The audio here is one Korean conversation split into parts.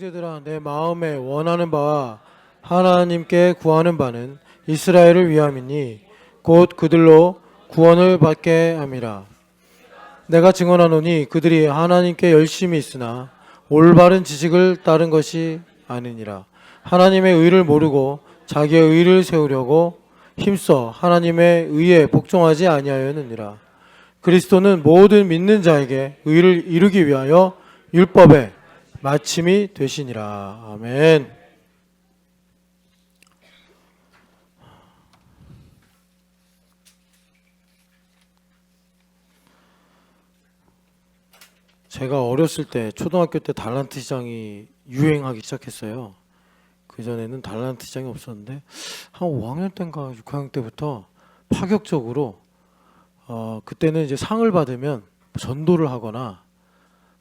형제들아, 내 마음에 원하는 바와 하나님께 구하는 바는 이스라엘을 위함이니 곧 그들로 구원을 받게 함이라. 내가 증언하노니 그들이 하나님께 열심히 있으나 올바른 지식을 따른 것이 아니니라. 하나님의 의를 모르고 자기의 의를 세우려고 힘써 하나님의 의에 복종하지 아니하였느니라. 그리스도는 모든 믿는 자에게 의를 이루기 위하여 율법의 마침이 되시니라. 아멘. 제가 어렸을 때 초등학교 때 달란트 시장이 유행하기 시작했어요. 그전에는 달란트 시장이 없었는데 한 5학년 때인가 6학년 때부터 파격적으로 그때는 이제 상을 받으면 전도를 하거나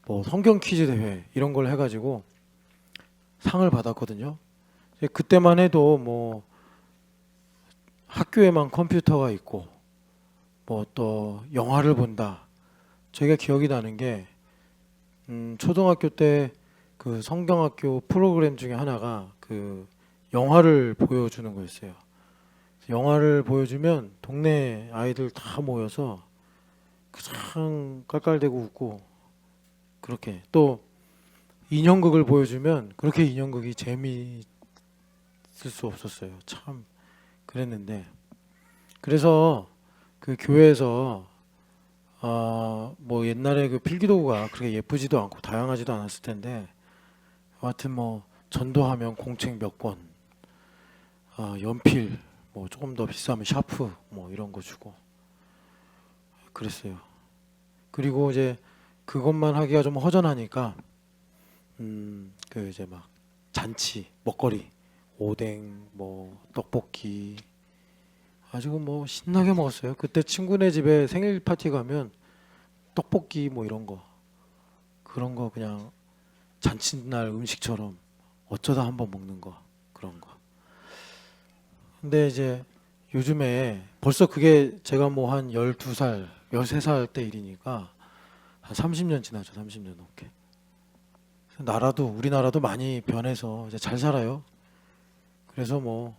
뭐 성경 퀴즈 대회 이런 걸 해가지고 상을 받았거든요. 그때만 해도 뭐 학교에만 컴퓨터가 있고 뭐 또 영화를 본다. 제가 기억이 나는 게 초등학교 때 그 성경학교 프로그램 중에 하나가 그 영화를 보여주는 거였어요. 영화를 보여주면 동네 아이들 다 모여서 그냥 깔깔대고 웃고, 그렇게 또 인형극을 보여주면 그렇게 인형극이 재미있을 수 없었어요. 참 그랬는데, 그래서 그 교회에서 뭐 옛날에 그 필기도구가 그렇게 예쁘지도 않고 다양하지도 않았을 텐데, 하여튼 뭐 전도하면 공책 몇 권, 연필 뭐 조금 더 비싸면 샤프 뭐 이런 거 주고 그랬어요. 그리고 이제 그것만 하기가 좀 허전하니까 그 이제 막 잔치, 먹거리, 오뎅, 뭐 떡볶이 아주 뭐 신나게 먹었어요. 그때 친구네 집에 생일 파티 가면 떡볶이 뭐 이런 거, 그런 거 그냥 잔칫날 음식처럼 어쩌다 한번 먹는 거, 그런 거. 근데 이제 요즘에 벌써 그게 제가 뭐 한 12살, 13살 때 일이니까 한 30년 지나죠. 30년 넘게. 우리나라도 많이 변해서 이제 잘 살아요. 그래서 뭐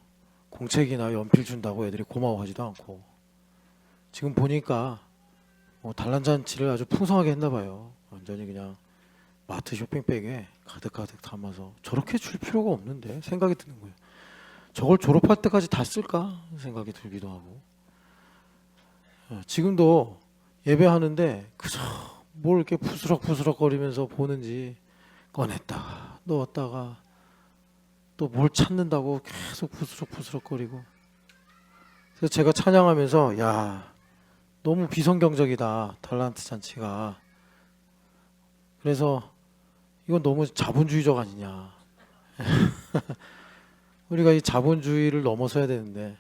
공책이나 연필 준다고 애들이 고마워하지도 않고, 지금 보니까 뭐 단란잔치를 아주 풍성하게 했나 봐요. 완전히 그냥 마트 쇼핑백에 가득가득 담아서, 저렇게 줄 필요가 없는데 생각이 드는 거예요. 저걸 졸업할 때까지 다 쓸까 생각이 들기도 하고. 지금도 예배하는데 그저 뭘 이렇게 부스럭부스럭 거리면서 보는지, 꺼냈다가 넣었다가 또 뭘 찾는다고 계속 부스럭부스럭 거리고. 그래서 제가 찬양하면서, 야, 너무 비성경적이다 달란트 잔치가. 그래서 이건 너무 자본주의적 아니냐. 우리가 이 자본주의를 넘어서야 되는데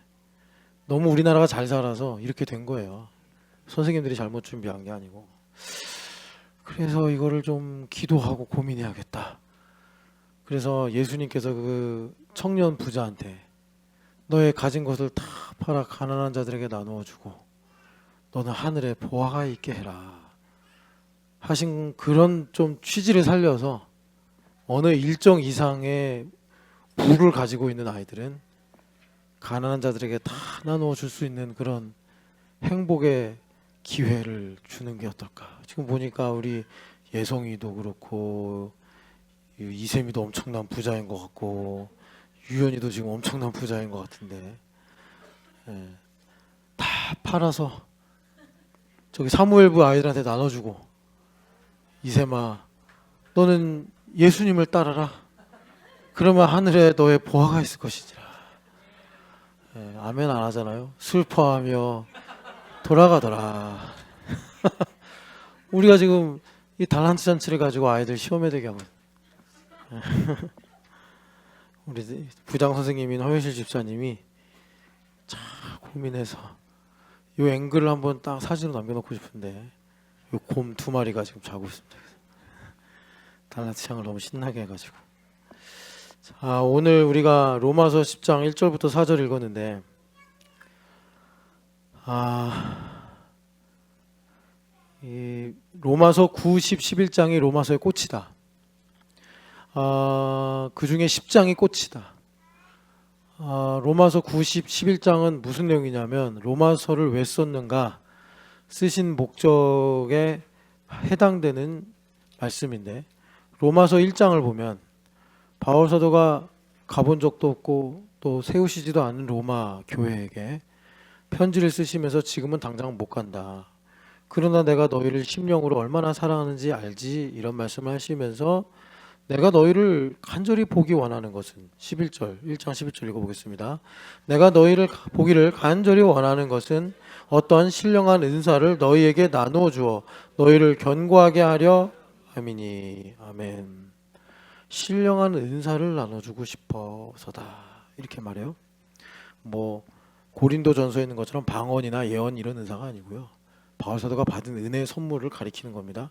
너무 우리나라가 잘 살아서 이렇게 된 거예요. 선생님들이 잘못 준비한 게 아니고. 그래서 이거를 좀 기도하고 고민해야겠다. 그래서 예수님께서 그 청년 부자한테 너의 가진 것을 다 팔아 가난한 자들에게 나누어 주고 너는 하늘에 보화가 있게 해라 하신 그런 좀 취지를 살려서, 어느 일정 이상의 부를 가지고 있는 아이들은 가난한 자들에게 다 나누어 줄 수 있는 그런 행복의 기회를 주는 게 어떨까. 지금 보니까 우리 예성이도 그렇고 이세미도 엄청난 부자인 것 같고 유연이도 지금 엄청난 부자인 것 같은데, 예, 다 팔아서 저기 사무엘부 아이들한테 나눠주고, 이세마 너는 예수님을 따라라. 그러면 하늘에 너의 보화가 있을 것이지라. 예, 아멘 안 하잖아요. 슬퍼하며 돌아가더라. 우리가 지금 이 달란트 잔치를 가지고 아이들 시험에 들게 하고, 우리 부장 선생님인 허효실 집사님이 참 고민해서 이 앵글을 한번 딱 사진으로 남겨놓고 싶은데, 이 곰 2마리가 지금 자고 있습니다. 달란트 창을 너무 신나게 해가지고. 자, 오늘 우리가 로마서 10장 1절부터 4절 읽었는데, 이 로마서 9, 10, 11장이 로마서의 꽃이다. 그 중에 10장이 꽃이다. 로마서 90, 11장은 무슨 내용이냐면 로마서를 왜 썼는가 쓰신 목적에 해당되는 말씀인데, 로마서 1장을 보면 바울 사도가 가본 적도 없고 또 세우시지도 않은 로마 교회에게 편지를 쓰시면서 지금은 당장 못 간다. 그러나 내가 너희를 심령으로 얼마나 사랑하는지 알지? 이런 말씀을 하시면서 내가 너희를 간절히 보기 원하는 것은 11절, 1장 11절 읽어보겠습니다. 내가 너희를 보기를 간절히 원하는 것은 어떠한 신령한 은사를 너희에게 나누어 주어 너희를 견고하게 하려 함이니. 아멘. 신령한 은사를 나눠주고 싶어서다. 이렇게 말해요. 뭐 고린도전서에 있는 것처럼 방언이나 예언 이런 은사가 아니고요. 바울 사도가 받은 은혜의 선물을 가리키는 겁니다.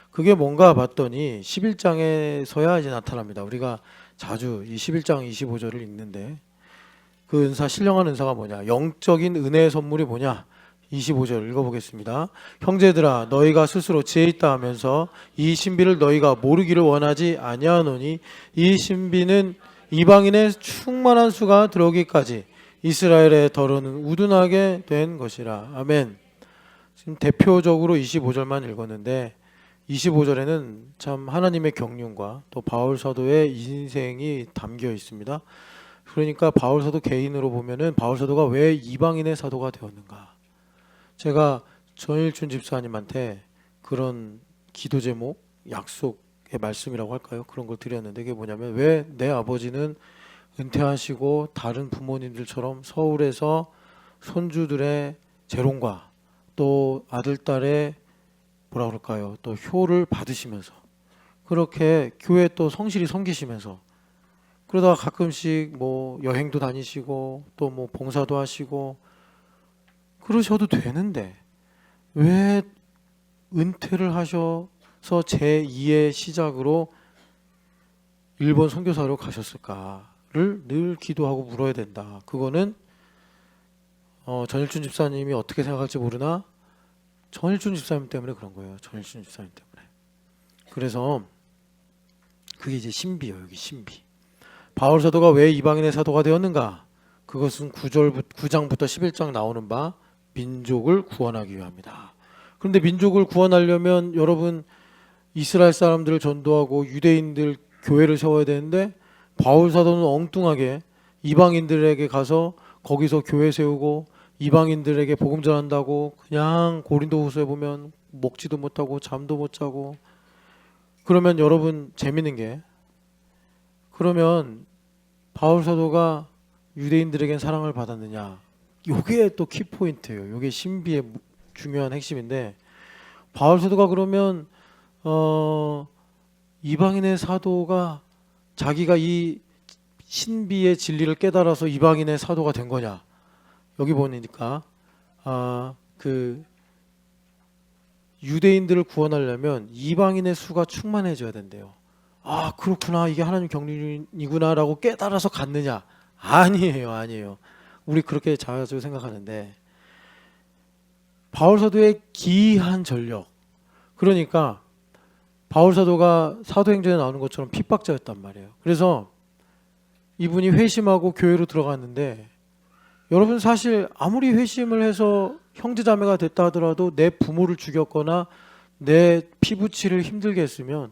그게 뭔가 봤더니 11장에서야 이제 나타납니다. 우리가 자주 이 11장 25절을 읽는데 그 은사, 신령한 은사가 뭐냐? 영적인 은혜의 선물이 뭐냐? 25절 읽어보겠습니다. 형제들아 너희가 스스로 지혜 있다 하면서 이 신비를 너희가 모르기를 원하지 아니하노니 이 신비는 이방인의 충만한 수가 들어오기까지 이스라엘의 덜어는 우둔하게 된 것이라. 아멘. 지금 대표적으로 25절만 읽었는데 25절에는 참 하나님의 경륜과 또 바울 사도의 인생이 담겨 있습니다. 그러니까 바울 사도 개인으로 보면은 바울 사도가 왜 이방인의 사도가 되었는가? 제가 전일춘 집사님한테 그런 기도 제목, 약속의 말씀이라고 할까요? 그런 걸 드렸는데 그게 뭐냐면 왜 내 아버지는 은퇴하시고 다른 부모님들처럼 서울에서 손주들의 재롱과 또 아들, 딸의 뭐라 그럴까요? 또 효를 받으시면서 그렇게 교회 또 성실히 섬기시면서 그러다가 가끔씩 뭐 여행도 다니시고 또 뭐 봉사도 하시고 그러셔도 되는데 왜 은퇴를 하셔서 제2의 시작으로 일본 선교사로 가셨을까를 늘 기도하고 물어야 된다. 그거는 전일춘 집사님이 어떻게 생각할지 모르나 전일춘 집사님 때문에 그런 거예요. 전일춘 집사님 때문에. 그래서 그게 이제 신비예요. 여기 신비. 바울 사도가 왜 이방인의 사도가 되었는가? 그것은 9장부터 11장 나오는 바 민족을 구원하기 위함이다. 그런데 민족을 구원하려면 여러분 이스라엘 사람들을 전도하고 유대인들 교회를 세워야 되는데 바울 사도는 엉뚱하게 이방인들에게 가서 거기서 교회 세우고 이방인들에게 복음 전한다고 그냥 고린도후서에 보면 먹지도 못하고 잠도 못 자고. 그러면 여러분 재밌는 게 그러면 바울 사도가 유대인들에겐 사랑을 받았느냐? 요게 또 키포인트예요. 요게 신비의 중요한 핵심인데 바울 사도가 그러면 이방인의 사도가 자기가 이 신비의 진리를 깨달아서 이방인의 사도가 된 거냐? 여기 보니까 그 유대인들을 구원하려면 이방인의 수가 충만해져야 된대요. 아 그렇구나, 이게 하나님 경륜이구나라고 깨달아서 갔느냐? 아니에요. 우리 그렇게 자주 생각하는데 바울 사도의 기이한 전력, 그러니까 바울 사도가 사도행전에 나오는 것처럼 핍박자였단 말이에요. 그래서 이분이 회심하고 교회로 들어갔는데 여러분 사실 아무리 회심을 해서 형제자매가 됐다 하더라도 내 부모를 죽였거나 내 피부치를 힘들게 했으면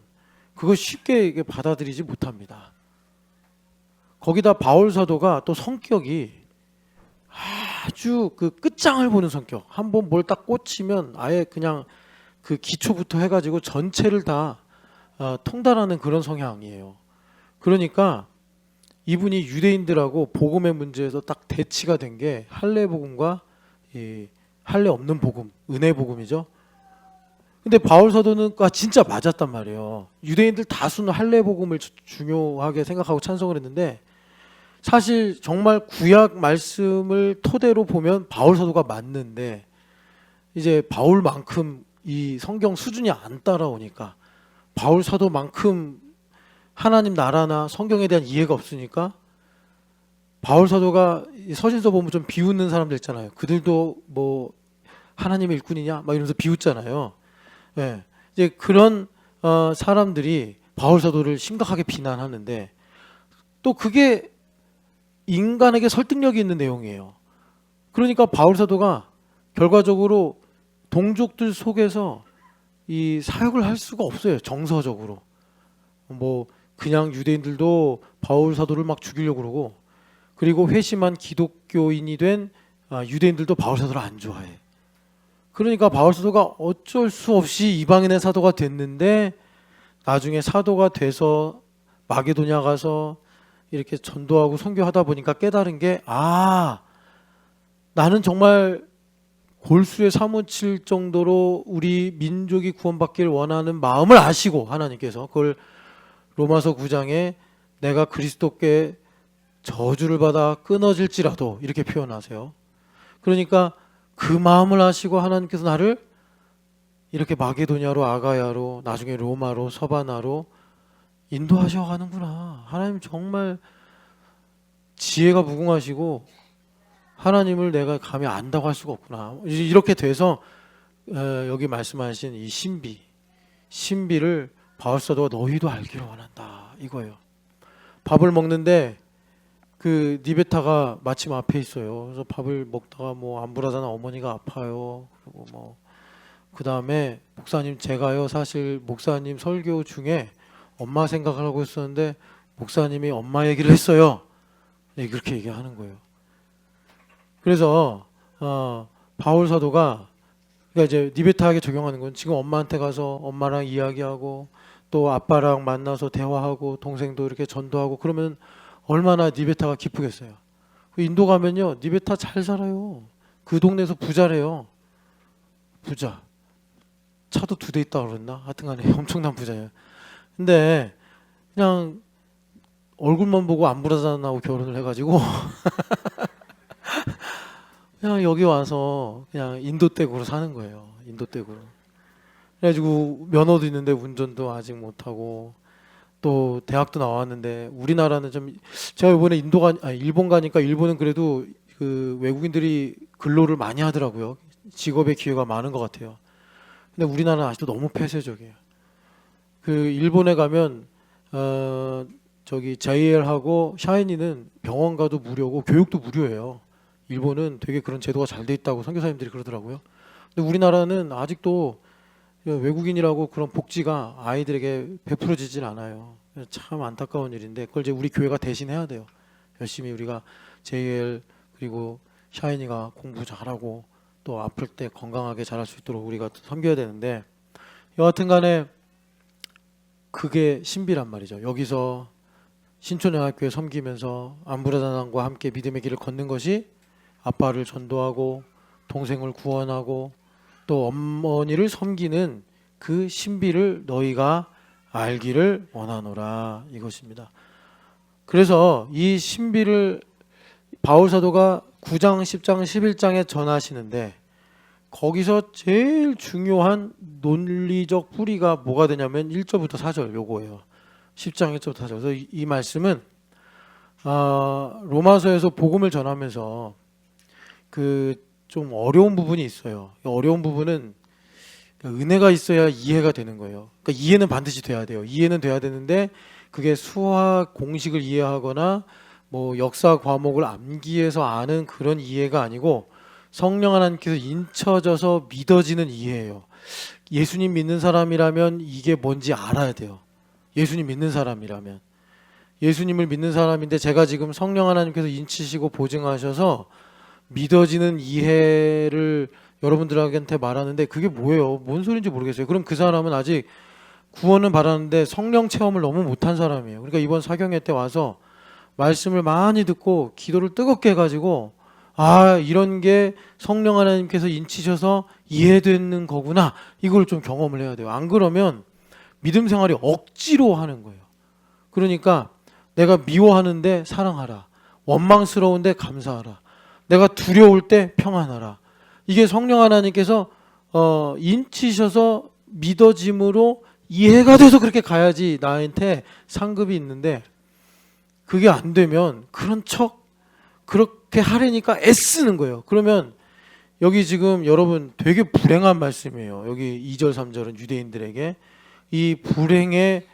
그거 쉽게 받아들이지 못합니다. 거기다 바울 사도가 또 성격이 아주 그 끝장을 보는 성격. 한번 뭘 딱 꽂히면 아예 그냥 그 기초부터 해가지고 전체를 다 통달하는 그런 성향이에요. 그러니까 이분이 유대인들하고 복음의 문제에서 딱 대치가 된 게 할례 복음과 이 할례 없는 복음, 은혜 복음이죠. 근데 바울 사도는 진짜 맞았단 말이에요. 유대인들 다수는 할례 복음을 중요하게 생각하고 찬송을 했는데 사실 정말 구약 말씀을 토대로 보면 바울 사도가 맞는데 이제 바울만큼 이 성경 수준이 안 따라오니까 바울 사도만큼 하나님 나라나 성경에 대한 이해가 없으니까 바울 사도가 서신서 보면 좀 비웃는 사람들 있잖아요. 그들도 뭐 하나님의 일꾼이냐 막 이러면서 비웃잖아요. 예. 이제 그런 사람들이 바울 사도를 심각하게 비난하는데 또 그게 인간에게 설득력이 있는 내용이에요. 그러니까 바울 사도가 결과적으로 동족들 속에서 이 사역을 할 수가 없어요. 정서적으로. 뭐 그냥 유대인들도 바울 사도를 막 죽이려고 그러고, 그리고 회심한 기독교인이 된 유대인들도 바울 사도를 안 좋아해. 그러니까 바울 사도가 어쩔 수 없이 이방인의 사도가 됐는데 나중에 사도가 돼서 마게도냐 가서 이렇게 전도하고 선교하다 보니까 깨달은 게, 나는 정말 골수에 사무칠 정도로 우리 민족이 구원받기를 원하는 마음을 아시고 하나님께서 그걸 로마서 9장에 내가 그리스도께 저주를 받아 끊어질지라도 이렇게 표현하세요. 그러니까 그 마음을 아시고 하나님께서 나를 이렇게 마게도냐로, 아가야로, 나중에 로마로, 서바나로 인도하셔 가는구나. 하나님 정말 지혜가 무궁하시고 하나님을 내가 감히 안다고 할 수가 없구나. 이렇게 돼서 여기 말씀하신 이 신비를 바울 사도가 너희도 알기를 원한다 이거예요. 밥을 먹는데 그 니베타가 마침 앞에 있어요. 그래서 밥을 먹다가 뭐 안부라자는 어머니가 아파요. 그리고 뭐 그 다음에 목사님 제가요 사실 목사님 설교 중에 엄마 생각을 하고 있었는데 목사님이 엄마 얘기를 했어요. 네, 그렇게 얘기하는 거예요. 그래서 바울 사도가 그러니까 이제 니베타에게 적용하는 건 지금 엄마한테 가서 엄마랑 이야기하고 또 아빠랑 만나서 대화하고 동생도 이렇게 전도하고 그러면 얼마나 니베타가 기쁘겠어요. 인도 가면요 니베타 잘 살아요. 그 동네에서 부자래요. 부자. 차도 2대 있다 그랬나? 하여튼간에 엄청난 부자예요. 근데 그냥 얼굴만 보고 안부라자나하고 결혼을 해가지고 그냥 여기 와서 그냥 인도댁으로 사는 거예요. 인도댁으로. 그래가지고 면허도 있는데 운전도 아직 못하고 또 대학도 나왔는데 우리나라는 좀 제가 이번에 일본 가니까 일본은 그래도 그 외국인들이 근로를 많이 하더라고요. 직업의 기회가 많은 것 같아요. 근데 우리나라는 아직도 너무 폐쇄적이에요. 그 일본에 가면 저기 JL하고 샤이니는 병원 가도 무료고 교육도 무료예요. 일본은 되게 그런 제도가 잘 돼 있다고 선교사님들이 그러더라고요. 근데 우리나라는 아직도 외국인이라고 그런 복지가 아이들에게 베풀어지질 않아요. 참 안타까운 일인데 그걸 이제 우리 교회가 대신 해야 돼요. 열심히 우리가 JL 그리고 샤이니가 공부 잘하고 또 아플 때 건강하게 자랄 수 있도록 우리가 섬겨야 되는데 여하튼 간에 그게 신비란 말이죠. 여기서 신촌영학교에 섬기면서 안부라단과 함께 믿음의 길을 걷는 것이 아빠를 전도하고 동생을 구원하고 또 어머니를 섬기는 그 신비를 너희가 알기를 원하노라 이것입니다. 그래서 이 신비를 바울 사도가 9장, 10장, 11장에 전하시는데 거기서 제일 중요한 논리적 뿌리가 뭐가 되냐면 1절부터 4절 요거예요. 10장 1절부터 4절. 그래서 이 말씀은 로마서에서 복음을 전하면서 그 좀 어려운 부분이 있어요. 어려운 부분은 은혜가 있어야 이해가 되는 거예요. 그러니까 이해는 반드시 돼야 돼요. 이해는 돼야 되는데 그게 수학 공식을 이해하거나 뭐 역사 과목을 암기해서 아는 그런 이해가 아니고 성령 하나님께서 인쳐져서 믿어지는 이해예요. 예수님 믿는 사람이라면 이게 뭔지 알아야 돼요. 예수님 믿는 사람이라면. 예수님을 믿는 사람인데 제가 지금 성령 하나님께서 인치시고 보증하셔서 믿어지는 이해를 여러분들한테 말하는데 그게 뭐예요? 뭔 소리인지 모르겠어요. 그럼 그 사람은 아직 구원은 받았는데 성령 체험을 너무 못한 사람이에요. 그러니까 이번 사경회 때 와서 말씀을 많이 듣고 기도를 뜨겁게 해가지고 이런 게 성령 하나님께서 인치셔서 이해되는 거구나 이걸 좀 경험을 해야 돼요. 안 그러면 믿음 생활이 억지로 하는 거예요. 그러니까 내가 미워하는데 사랑하라, 원망스러운데 감사하라, 내가 두려울 때 평안하라. 이게 성령 하나님께서 인치셔서 믿어짐으로 이해가 돼서 그렇게 가야지 나한테 상급이 있는데 그게 안 되면 그런 척 그렇게 하려니까 애쓰는 거예요. 그러면 여기 지금 여러분 되게 불행한 말씀이에요. 여기 2절 3절은 유대인들에게 이 불행의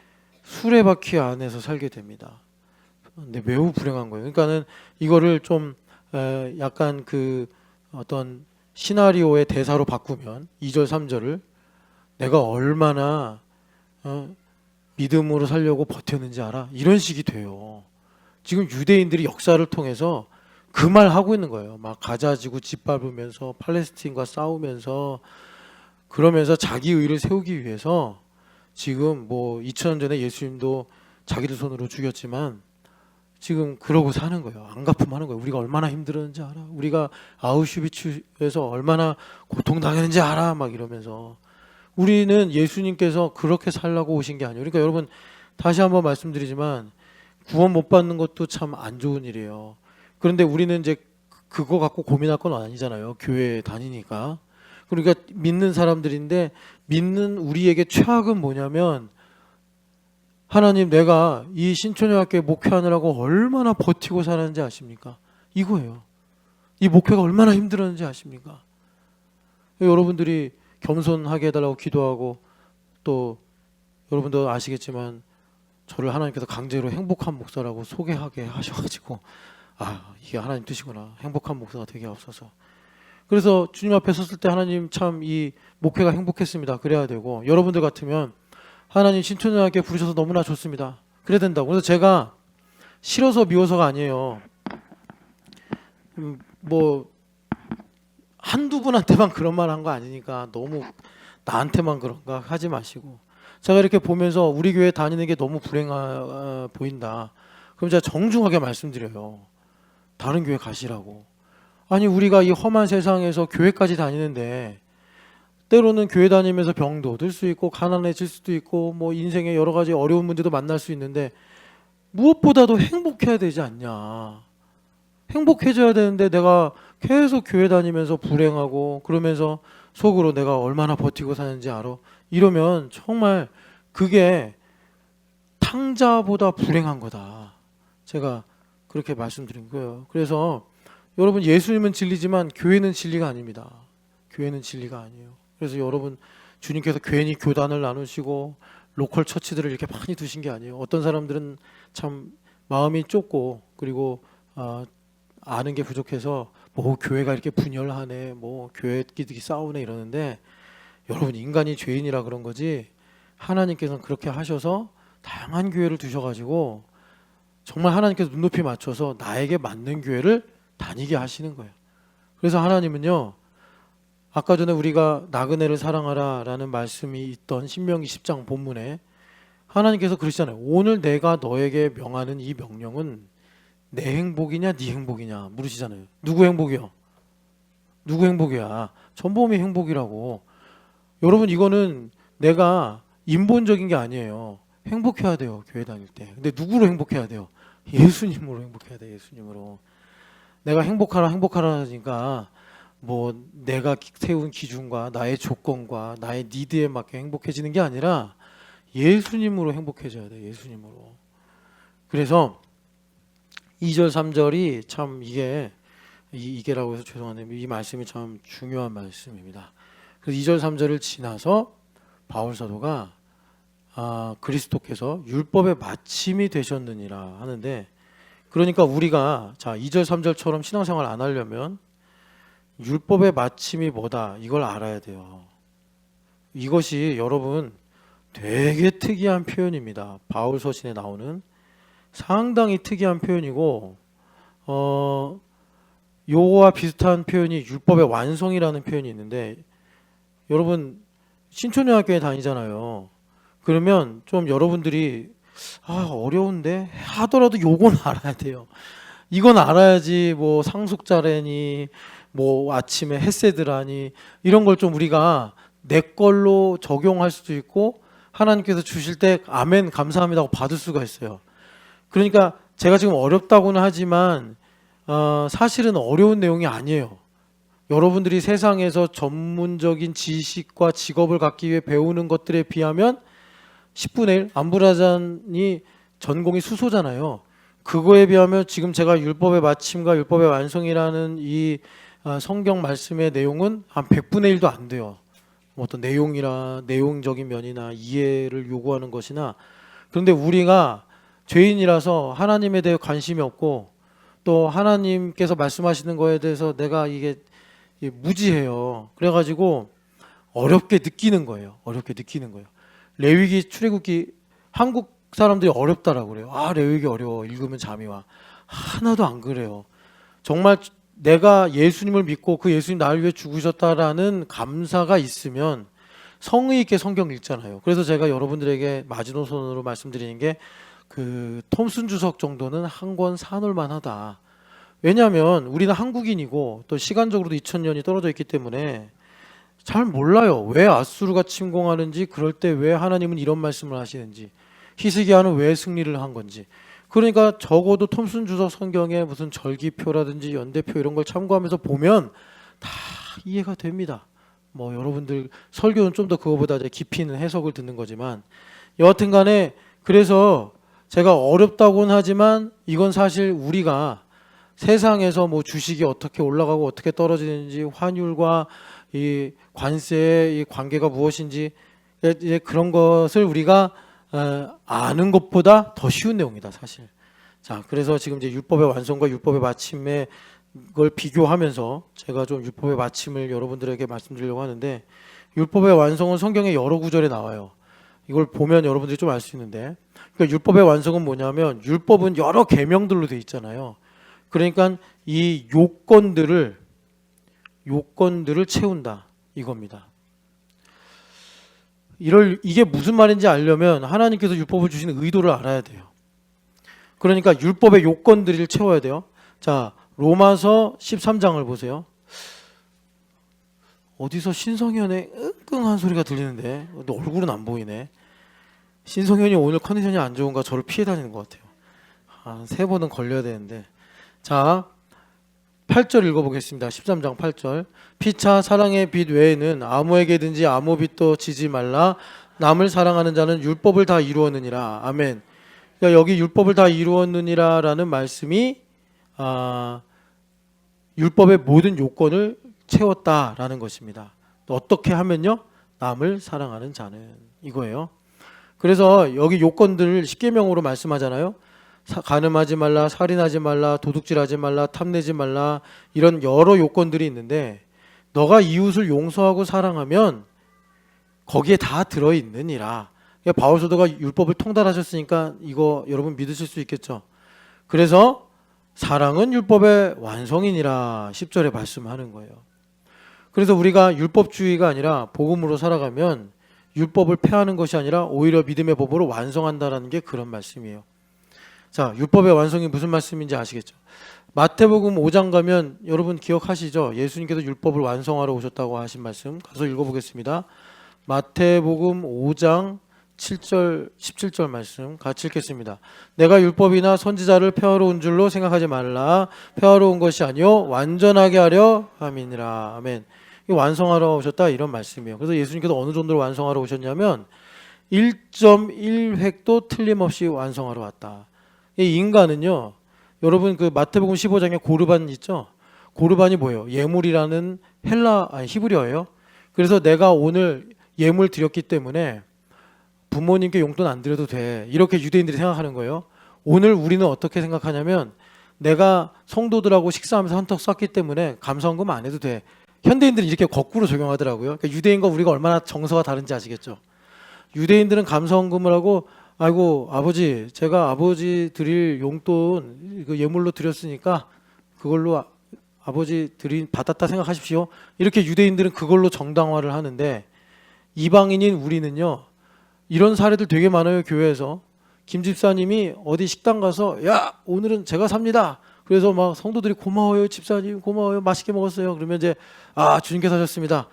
수레바퀴 안에서 살게 됩니다. 근데 매우 불행한 거예요. 그러니까는 이거를 좀 약간 그 어떤 시나리오의 대사로 바꾸면 2절 3절을 내가 얼마나 믿음으로 살려고 버텼는지 알아? 이런 식이 돼요. 지금 유대인들이 역사를 통해서 그 말 하고 있는 거예요. 막 가자 지구 짓밟으면서 팔레스틴과 싸우면서 그러면서 자기 의를 세우기 위해서 지금 뭐 2000년 전에 예수님도 자기들 손으로 죽였지만 지금 그러고 사는 거예요. 안갚음하는 거예요. 우리가 얼마나 힘들었는지 알아? 우리가 아우슈비츠에서 얼마나 고통당했는지 알아? 막 이러면서 우리는 예수님께서 그렇게 살라고 오신 게 아니에요. 그러니까 여러분 다시 한번 말씀드리지만 구원 못 받는 것도 참 안 좋은 일이에요. 그런데 우리는 이제 그거 갖고 고민할 건 아니잖아요. 교회 다니니까. 그러니까 믿는 사람들인데 믿는 우리에게 최악은 뭐냐면 하나님 내가 이 신촌여학교에 목회하느라고 얼마나 버티고 살았는지 아십니까? 이거예요. 이 목회가 얼마나 힘들었는지 아십니까? 여러분들이 겸손하게 해달라고 기도하고 또 여러분도 아시겠지만 저를 하나님께서 강제로 행복한 목사라고 소개하게 하셔가지고 아 이게 하나님 뜻이구나. 행복한 목사가 되게 없어서 그래서 주님 앞에 섰을 때 하나님 참 이 목회가 행복했습니다. 그래야 되고 여러분들 같으면 하나님 신촌여학교에 부르셔서 너무나 좋습니다. 그래야 된다고. 그래서 제가 싫어서 미워서가 아니에요. 뭐 한두 분한테만 그런 말 한 거 아니니까 너무 나한테만 그런가 하지 마시고 제가 이렇게 보면서 우리 교회 다니는 게 너무 불행해 보인다. 그럼 제가 정중하게 말씀드려요. 다른 교회 가시라고. 아니 우리가 이 험한 세상에서 교회까지 다니는데 때로는 교회 다니면서 병도 얻을 수 있고 가난해질 수도 있고 뭐 인생에 여러 가지 어려운 문제도 만날 수 있는데 무엇보다도 행복해야 되지 않냐. 행복해져야 되는데 내가 계속 교회 다니면서 불행하고 그러면서 속으로 내가 얼마나 버티고 사는지 알아? 이러면 정말 그게 탕자보다 불행한 거다. 제가 그렇게 말씀드린 거예요. 그래서 여러분 예수님은 진리지만 교회는 진리가 아닙니다. 교회는 진리가 아니에요. 그래서 여러분 주님께서 괜히 교단을 나누시고 로컬 처치들을 이렇게 많이 두신 게 아니에요. 어떤 사람들은 참 마음이 좁고 그리고 아는 게 부족해서 뭐 교회가 이렇게 분열하네, 뭐 교회끼리 싸우네 이러는데 여러분 인간이 죄인이라 그런 거지 하나님께서는 그렇게 하셔서 다양한 교회를 두셔가지고 정말 하나님께서 눈높이 맞춰서 나에게 맞는 교회를 다니게 하시는 거예요. 그래서 하나님은요 아까 전에 우리가 나그네를 사랑하라 라는 말씀이 있던 신명기 10장 본문에 하나님께서 그러시잖아요. 오늘 내가 너에게 명하는 이 명령은 내 행복이냐 네 행복이냐 물으시잖아요. 누구 행복이요? 누구 행복이야? 전범의 행복이라고. 여러분 이거는 내가 인본적인 게 아니에요. 행복해야 돼요. 교회 다닐 때. 근데 누구로 행복해야 돼요? 예수님으로 행복해야 돼. 예수님으로. 내가 행복하라 하니까 뭐 내가 세운 기준과 나의 조건과 나의 니드에 맞게 행복해지는 게 아니라 예수님으로 행복해져야 돼. 예수님으로. 그래서 2절 3절이 참 이게라고 해서 죄송한데 이 말씀이 참 중요한 말씀입니다. 그래서 2절 3절을 지나서 바울 사도가 그리스도께서 율법의 마침이 되셨느니라 하는데 그러니까 우리가 자 2절 3절처럼 신앙생활 안 하려면 율법의 마침이 뭐다 이걸 알아야 돼요. 이것이 여러분 되게 특이한 표현입니다. 바울 서신에 나오는 상당히 특이한 표현이고 요거와 비슷한 표현이 율법의 완성이라는 표현이 있는데 여러분 신촌여학교에 다니잖아요. 그러면 좀 여러분들이 어려운데 하더라도 요건 알아야 돼요. 이건 알아야지 뭐 상속자래니 뭐 아침에 햇새들하니 이런 걸 좀 우리가 내 걸로 적용할 수도 있고 하나님께서 주실 때 아멘 감사합니다 하고 받을 수가 있어요. 그러니까 제가 지금 어렵다고는 하지만 사실은 어려운 내용이 아니에요. 여러분들이 세상에서 전문적인 지식과 직업을 갖기 위해 배우는 것들에 비하면 10분의 1 안부라잔이 전공이 수소잖아요. 그거에 비하면 지금 제가 율법의 마침과 율법의 완성이라는 이 성경 말씀의 내용은 한 100분의 1도 안 돼요. 어떤 내용적인 면이나 이해를 요구하는 것이나 그런데 우리가 죄인이라서 하나님에 대해 관심이 없고 또 하나님께서 말씀하시는 거에 대해서 내가 이게 무지해요. 그래가지고 어렵게 느끼는 거예요. 어렵게 느끼는 거예요. 레위기, 출애굽기 한국 사람들이 어렵다라고 그래요. 아, 레위기 어려워. 읽으면 잠이 와. 하나도 안 그래요. 정말 내가 예수님을 믿고 그 예수님 나를 위해 죽으셨다라는 감사가 있으면 성의 있게 성경 읽잖아요. 그래서 제가 여러분들에게 마지노선으로 말씀드리는 게 그 톰슨 주석 정도는 한 권 사놓을 만하다. 왜냐하면 우리는 한국인이고 또 시간적으로도 2000년이 떨어져 있기 때문에 잘 몰라요. 왜 아수르가 침공하는지, 그럴 때 왜 하나님은 이런 말씀을 하시는지, 히스기야는 왜 승리를 한 건지. 그러니까 적어도 톰슨 주석 성경에 무슨 절기표라든지 연대표 이런 걸 참고하면서 보면 다 이해가 됩니다. 뭐 여러분들 설교는 좀 더 그거보다 깊이 있는 해석을 듣는 거지만 여하튼 간에 그래서 제가 어렵다고는 하지만 이건 사실 우리가 세상에서 뭐 주식이 어떻게 올라가고 어떻게 떨어지는지, 환율과 이 관세의 이 관계가 무엇인지 이제 그런 것을 우리가 아는 것보다 더 쉬운 내용이다, 사실. 자, 그래서 지금 이제 율법의 완성과 율법의 마침에 걸 비교하면서 제가 좀 율법의 마침을 여러분들에게 말씀드리려고 하는데, 율법의 완성은 성경의 여러 구절에 나와요. 이걸 보면 여러분들이 좀 알 수 있는데, 그러니까 율법의 완성은 뭐냐면 율법은 여러 계명들로 돼 있잖아요. 그러니까 이 요건들을 채운다 이겁니다. 이게 무슨 말인지 알려면 하나님께서 율법을 주시는 의도를 알아야 돼요. 그러니까 율법의 요건들을 채워야 돼요. 자, 로마서 13장을 보세요. 어디서 신성현의 끙끙한 소리가 들리는데 얼굴은 안 보이네. 신성현이 오늘 컨디션이 안 좋은가 저를 피해 다니는 것 같아요. 한 3번은 걸려야 되는데. 자, 8절 읽어보겠습니다. 13장 8절. 피차 사랑의 빛 외에는 아무에게든지 아무 빛도 지지 말라. 남을 사랑하는 자는 율법을 다 이루었느니라. 아멘. 그러니까 여기 율법을 다 이루었느니라 라는 말씀이 율법의 모든 요건을 채웠다라는 것입니다. 어떻게 하면요? 남을 사랑하는 자는 이거예요. 그래서 여기 요건들을 십계명으로 말씀하잖아요. 간음하지 말라, 살인하지 말라, 도둑질하지 말라, 탐내지 말라, 이런 여러 요건들이 있는데 너가 이웃을 용서하고 사랑하면 거기에 다 들어있느니라. 그러니까 바울 사도가 율법을 통달하셨으니까 이거 여러분 믿으실 수 있겠죠. 그래서 사랑은 율법의 완성이니라 10절에 말씀하는 거예요. 그래서 우리가 율법주의가 아니라 복음으로 살아가면 율법을 폐하는 것이 아니라 오히려 믿음의 법으로 완성한다라는 게 그런 말씀이에요. 자, 율법의 완성이 무슨 말씀인지 아시겠죠? 마태복음 5장 가면 여러분 기억하시죠? 예수님께서 율법을 완성하러 오셨다고 하신 말씀 가서 읽어보겠습니다. 마태복음 5장 7절 17절 말씀 같이 읽겠습니다. 내가 율법이나 선지자를 폐하러 온 줄로 생각하지 말라. 폐하러 온 것이 아니요 완전하게 하려 함이니라. 아멘. 완성하러 오셨다 이런 말씀이에요. 그래서 예수님께서 어느 정도로 완성하러 오셨냐면 1.1획도 틀림없이 완성하러 왔다. 이 인간은요, 여러분 그 마태복음 15장에 고르반 있죠? 고르반이 뭐예요? 예물이라는 히브리어예요. 그래서 내가 오늘 예물 드렸기 때문에 부모님께 용돈 안 드려도 돼. 이렇게 유대인들이 생각하는 거예요. 오늘 우리는 어떻게 생각하냐면 내가 성도들하고 식사하면서 한턱 쐈기 때문에 감사원금 안 해도 돼. 현대인들은 이렇게 거꾸로 적용하더라고요. 그러니까 유대인과 우리가 얼마나 정서가 다른지 아시겠죠? 유대인들은 감사원금을 하고 아이고 아버지 제가 아버지 드릴 용돈 그 예물로 드렸으니까 그걸로 아버지 받았다 생각하십시오. 이렇게 유대인들은 그걸로 정당화를 하는데 이방인인 우리는요 이런 사례들 되게 많아요. 교회에서 김 집사님이 어디 식당 가서 야 오늘은 제가 삽니다. 그래서 막 성도들이 고마워요 집사님 고마워요 맛있게 먹었어요. 그러면 이제 주님께서 하셨습니다.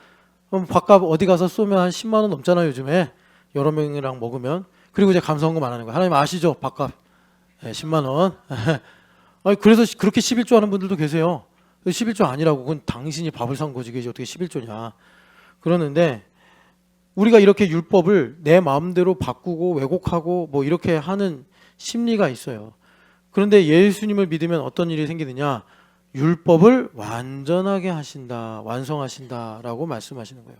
그럼 밥값 어디 가서 쏘면 한 10만 원 넘잖아요 요즘에 여러 명이랑 먹으면. 그리고 이제 감사원금 안 하는 거예요. 하나님 아시죠 밥값 10만 원. 그래서 그렇게 11조 하는 분들도 계세요. 11조 아니라고 그건 당신이 밥을 산 거지 그게 어떻게 11조냐. 그러는데 우리가 이렇게 율법을 내 마음대로 바꾸고 왜곡하고 뭐 이렇게 하는 심리가 있어요. 그런데 예수님을 믿으면 어떤 일이 생기느냐? 율법을 완전하게 하신다, 완성하신다라고 말씀하시는 거예요.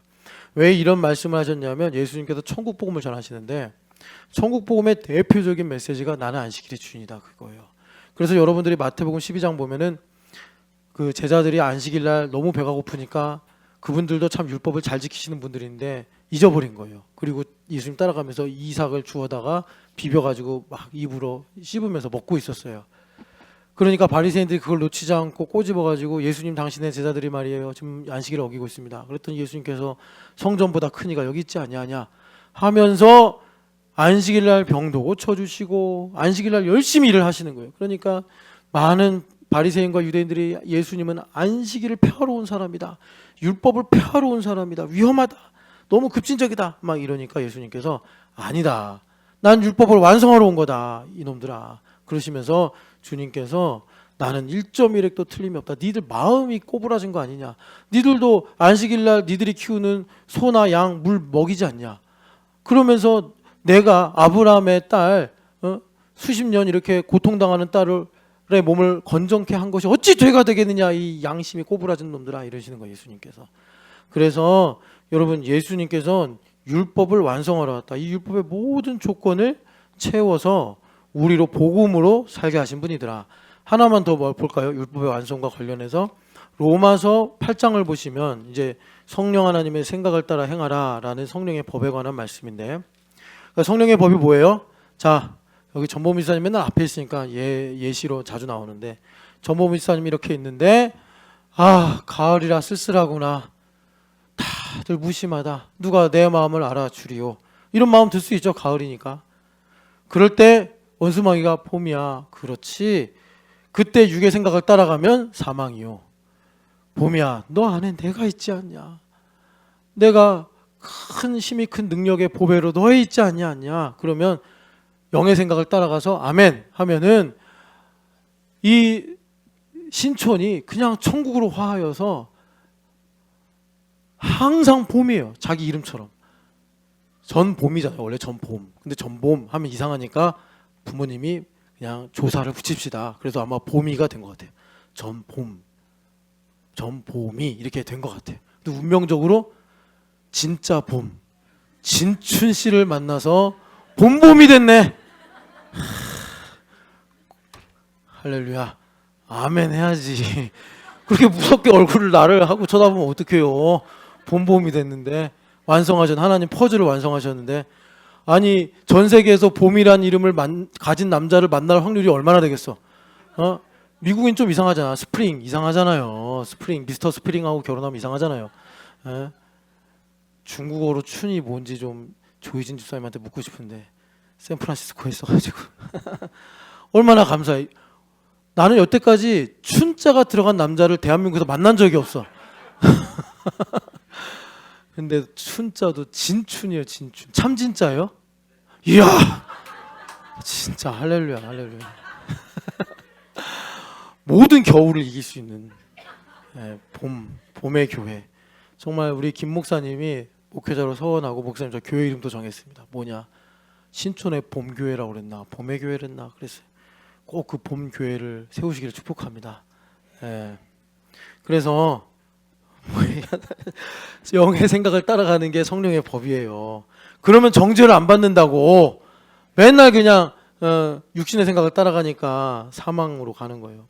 왜 이런 말씀을 하셨냐면 예수님께서 천국 복음을 전하시는데 천국 복음의 대표적인 메시지가 나는 안식일의 주인이다 그거예요. 그래서 여러분들이 마태복음 12장 보면은 그 제자들이 안식일 날 너무 배가 고프니까 그분들도 참 율법을 잘 지키시는 분들인데 잊어버린 거예요. 그리고 예수님 따라가면서 이삭을 주워다가 비벼가지고 막 입으로 씹으면서 먹고 있었어요. 그러니까 바리새인들이 그걸 놓치지 않고 꼬집어가지고 예수님 당신의 제자들이 말이에요 지금 안식일을 어기고 있습니다. 그랬더니 예수님께서 성전보다 큰 이가 여기 있지 아니하냐 하면서 안식일날 병도 고쳐주시고 안식일날 열심히 일을 하시는 거예요. 그러니까 많은 바리새인과 유대인들이 예수님은 안식일을 폐하러 온 사람이다, 율법을 폐하러 온 사람이다, 위험하다, 너무 급진적이다 막 이러니까 예수님께서 아니다, 난 율법을 완성하러 온 거다 이놈들아 그러시면서 주님께서 나는 1.1획도 틀림이 없다. 니들 마음이 꼬부라진 거 아니냐. 니들도 안식일날 니들이 키우는 소나 양 물 먹이지 않냐. 그러면서 내가 아브라함의 딸 수십 년 이렇게 고통당하는 딸의 몸을 건정케 한 것이 어찌 죄가 되겠느냐. 이 양심이 꼬부라진 놈들아 이러시는 거예요 예수님께서. 그래서 여러분 예수님께서 율법을 완성하러 왔다. 이 율법의 모든 조건을 채워서 우리로 복음으로 살게 하신 분이더라. 하나만 더 볼까요? 율법의 완성과 관련해서 로마서 8장을 보시면 이제 성령 하나님의 생각을 따라 행하라라는 성령의 법에 관한 말씀인데, 그러니까 성령의 법이 뭐예요? 자, 여기 전보미 사님 맨날 앞에 있으니까 예시로 자주 나오는데 전보미 사님이 이렇게 있는데 가을이라 쓸쓸하구나, 다들 무심하다, 누가 내 마음을 알아주리요, 이런 마음 들 수 있죠. 가을이니까. 그럴 때 원수마귀가 봄이야. 그렇지. 그때 육의 생각을 따라가면 사망이요. 봄이야, 너 안에 내가 있지 않냐. 내가 큰 힘이 큰 능력의 보배로 너에 있지 않냐. 그러면 영의 생각을 따라가서 아멘 하면은 이 신촌이 그냥 천국으로 화하여서 항상 봄이에요. 자기 이름처럼. 전봄이잖아요. 원래 전봄. 근데 전봄 하면 이상하니까 부모님이 그냥 조사를 붙입시다. 그래서 아마 봄이가 된 것 같아요. 전봄이 이렇게 된 것 같아요. 근데 운명적으로 진짜 봄, 진춘 씨를 만나서 봄봄이 됐네. 할렐루야. 아멘 해야지. 그렇게 무섭게 얼굴을 나를 하고 쳐다보면 어떡해요. 봄봄이 됐는데 하나님 퍼즐을 완성하셨는데, 아니 전 세계에서 봄이란 이름을 가진 남자를 만날 확률이 얼마나 되겠어? 미국인 좀 이상하잖아. 스프링 이상하잖아요. 스프링, 미스터 스프링하고 결혼하면 이상하잖아요. 에? 중국어로 춘이 뭔지 좀 조희진 집사님한테 묻고 싶은데 샌프란시스코에 있어가지고 얼마나 감사해. 나는 여태까지 춘자가 들어간 남자를 대한민국에서 만난 적이 없어. 근데 춘자도 진춘이에요. 진춘. 참 진짜요? 이야, 진짜 할렐루야, 할렐루야. 모든 겨울을 이길 수 있는 봄의 교회. 정말 우리 김 목사님이 목회자로 서원하고 목사님 저 교회 이름도 정했습니다. 뭐냐? 신촌의 봄교회라고 그랬나? 봄의 교회랬나? 그랬어요. 꼭 그 봄교회를 세우시기를 축복합니다. 그래서 영의 생각을 따라가는 게 성령의 법이에요. 그러면 정죄를 안 받는다고 맨날 그냥 육신의 생각을 따라가니까 사망으로 가는 거예요.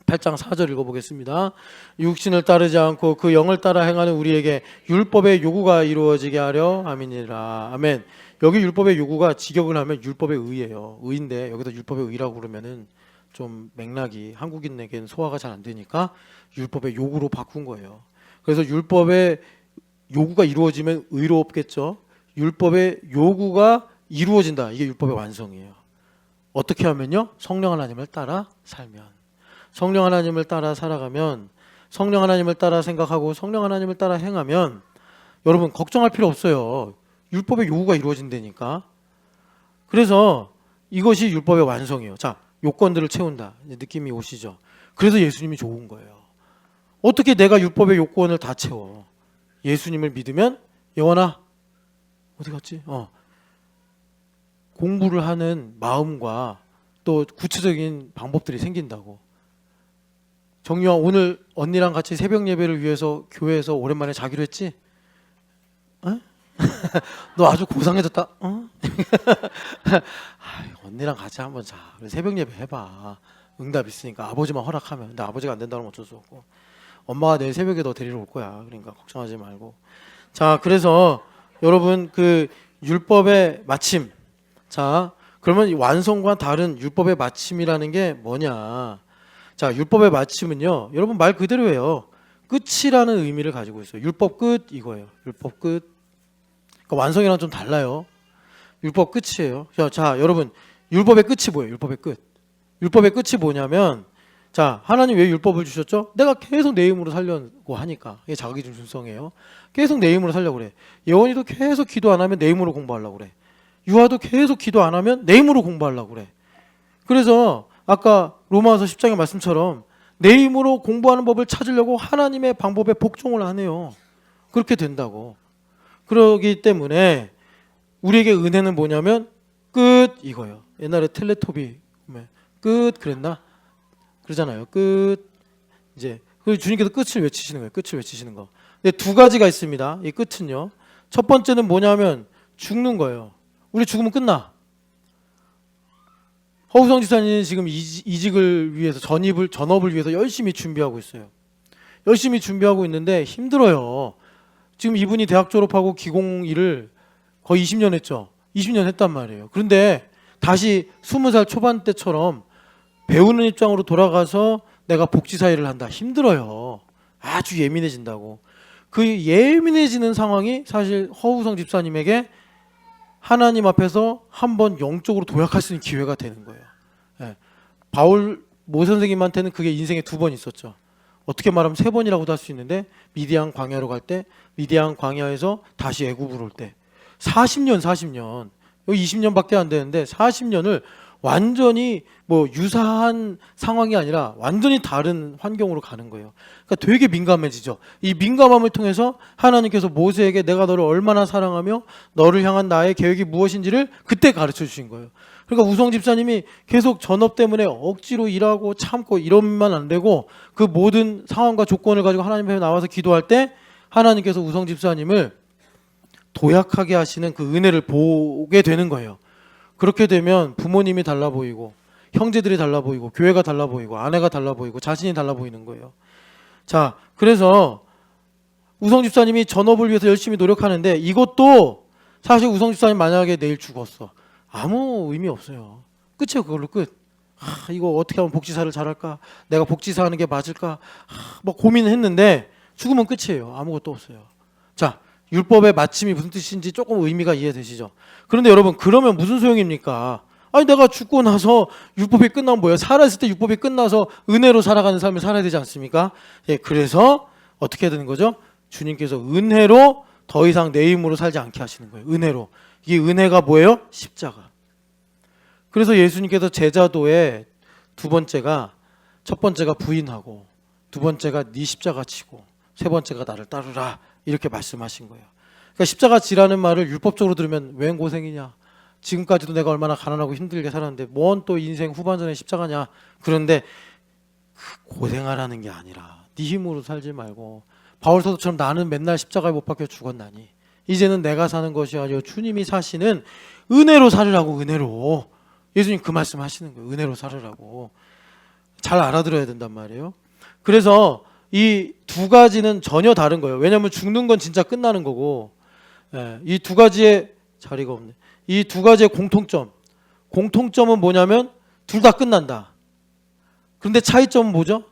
8장 4절 읽어보겠습니다. 육신을 따르지 않고 그 영을 따라 행하는 우리에게 율법의 요구가 이루어지게 하려 함이니라. 아멘. 여기 율법의 요구가 직역을 하면 율법의 의예요. 의인데 여기서 율법의 의라고 그러면은 좀 맥락이 한국인에게는 소화가 잘 안 되니까 율법의 요구로 바꾼 거예요. 그래서 율법의 요구가 이루어지면 의롭겠죠. 율법의 요구가 이루어진다. 이게 율법의 완성이에요. 어떻게 하면요? 성령 하나님을 따라 살면. 성령 하나님을 따라 살아가면, 성령 하나님을 따라 생각하고 성령 하나님을 따라 행하면 여러분 걱정할 필요 없어요. 율법의 요구가 이루어진다니까. 그래서 이것이 율법의 완성이에요. 자, 요건들을 채운다. 이제 느낌이 오시죠? 그래서 예수님이 좋은 거예요. 어떻게 내가 율법의 요건을 다 채워? 예수님을 믿으면 영원아 어디 갔지? 공부를 하는 마음과 또 구체적인 방법들이 생긴다고. 정유아 오늘 언니랑 같이 새벽 예배를 위해서 교회에서 오랜만에 자기로 했지? 너 아주 고상해졌다. 어? 언니랑 같이 한번 자. 새벽 예배 해봐. 응답 있으니까 아버지만 허락하면. 근데 아버지가 안 된다면 어쩔 수 없고. 엄마가 내일 새벽에 너 데리러 올 거야. 그러니까 걱정하지 말고. 자, 그래서 여러분 그 율법의 마침. 자, 그러면 이 완성과 다른 율법의 마침이라는 게 뭐냐? 자, 율법의 마침은요. 여러분 말 그대로예요. 끝이라는 의미를 가지고 있어요. 율법 끝 이거예요. 율법 끝. 그러니까 완성이랑 좀 달라요. 율법 끝이에요. 자, 여러분 율법의 끝이 뭐예요? 율법의 끝. 율법의 끝이 뭐냐면 자, 하나님 왜 율법을 주셨죠? 내가 계속 내 힘으로 살려고 하니까. 이게 자기중심성이에요. 계속 내 힘으로 살려고 그래. 예원이도 계속 기도 안 하면 내 힘으로 공부하려고 그래. 유아도 계속 기도 안 하면 내 힘으로 공부하려고 그래. 그래서 아까 로마서 10장의 말씀처럼 내 힘으로 공부하는 법을 찾으려고 하나님의 방법에 복종을 하네요. 그렇게 된다고. 그러기 때문에 우리에게 은혜는 뭐냐면 끝 이거예요. 옛날에 텔레토비 끝 그랬나? 그러잖아요. 끝 이제 그 주님께서 끝을 외치시는 거예요. 끝을 외치시는 거. 근데 두 가지가 있습니다. 이 끝은요. 첫 번째는 뭐냐면 죽는 거예요. 우리 죽으면 끝나. 허우성 지사님은 지금 이직을 위해서 전업을 위해서 열심히 준비하고 있어요. 열심히 준비하고 있는데 힘들어요. 지금 이분이 대학 졸업하고 기공일을 거의 20년 했죠. 20년 했단 말이에요. 그런데 다시 20살 초반 때처럼 배우는 입장으로 돌아가서 내가 복지사 일을 한다. 힘들어요. 아주 예민해진다고. 그 예민해지는 상황이 사실 허우성 집사님에게 하나님 앞에서 한번 영적으로 도약할 수 있는 기회가 되는 거예요. 예. 바울 모 선생님한테는 그게 인생에 2번 있었죠. 어떻게 말하면 3번이라고도 할 수 있는데 미디안 광야로 갈 때, 미디안 광야에서 다시 애굽으로 올 때 40년 여기 20년밖에 안 되는데 40년을 완전히 뭐 유사한 상황이 아니라 완전히 다른 환경으로 가는 거예요. 그러니까 되게 민감해지죠. 이 민감함을 통해서 하나님께서 모세에게 내가 너를 얼마나 사랑하며 너를 향한 나의 계획이 무엇인지를 그때 가르쳐 주신 거예요. 그러니까 우성 집사님이 계속 전업 때문에 억지로 일하고 참고 이러면 안 되고 그 모든 상황과 조건을 가지고 하나님 앞에 나와서 기도할 때 하나님께서 우성 집사님을 도약하게 하시는 그 은혜를 보게 되는 거예요. 그렇게 되면 부모님이 달라 보이고 형제들이 달라 보이고 교회가 달라 보이고 아내가 달라 보이고 자신이 달라 보이는 거예요. 자, 그래서 우성 집사님이 전업을 위해서 열심히 노력하는데 이것도 사실 우성 집사님 만약에 내일 죽었어. 아무 의미 없어요. 끝이에요. 그걸로 끝. 이거 어떻게 하면 복지사를 잘할까? 내가 복지사 하는 게 맞을까? 뭐 고민을 했는데 죽으면 끝이에요. 아무것도 없어요. 자, 율법의 마침이 무슨 뜻인지 조금 의미가 이해되시죠? 그런데 여러분 그러면 무슨 소용입니까? 아니 내가 죽고 나서 율법이 끝나면 뭐예요? 살아있을 때 율법이 끝나서 은혜로 살아가는 삶을 살아야 되지 않습니까? 예, 그래서 어떻게 되는 거죠? 주님께서 은혜로 더 이상 내 힘으로 살지 않게 하시는 거예요. 은혜로. 이게 은혜가 뭐예요? 십자가. 그래서 예수님께서 제자도에 첫 번째가 부인하고 두 번째가 네 십자가 치고 세 번째가 나를 따르라 이렇게 말씀하신 거예요. 그러니까 십자가 지라는 말을 율법적으로 들으면 웬 고생이냐. 지금까지도 내가 얼마나 가난하고 힘들게 살았는데 뭔 또 인생 후반전에 십자가냐. 그런데 고생하라는 게 아니라 네 힘으로 살지 말고 바울 사도처럼 나는 맨날 십자가에 못 박혀 죽었나니 이제는 내가 사는 것이 아니요 주님이 사시는 은혜로 살으라고. 은혜로. 예수님 그 말씀 하시는 거예요. 은혜로 살으라고. 잘 알아들어야 된단 말이에요. 그래서 이 두 가지는 전혀 다른 거예요. 왜냐하면 죽는 건 진짜 끝나는 거고 이 두 가지의 자리가 없네. 이 두 가지의 공통점은 뭐냐면 둘 다 끝난다. 그런데 차이점은 뭐죠?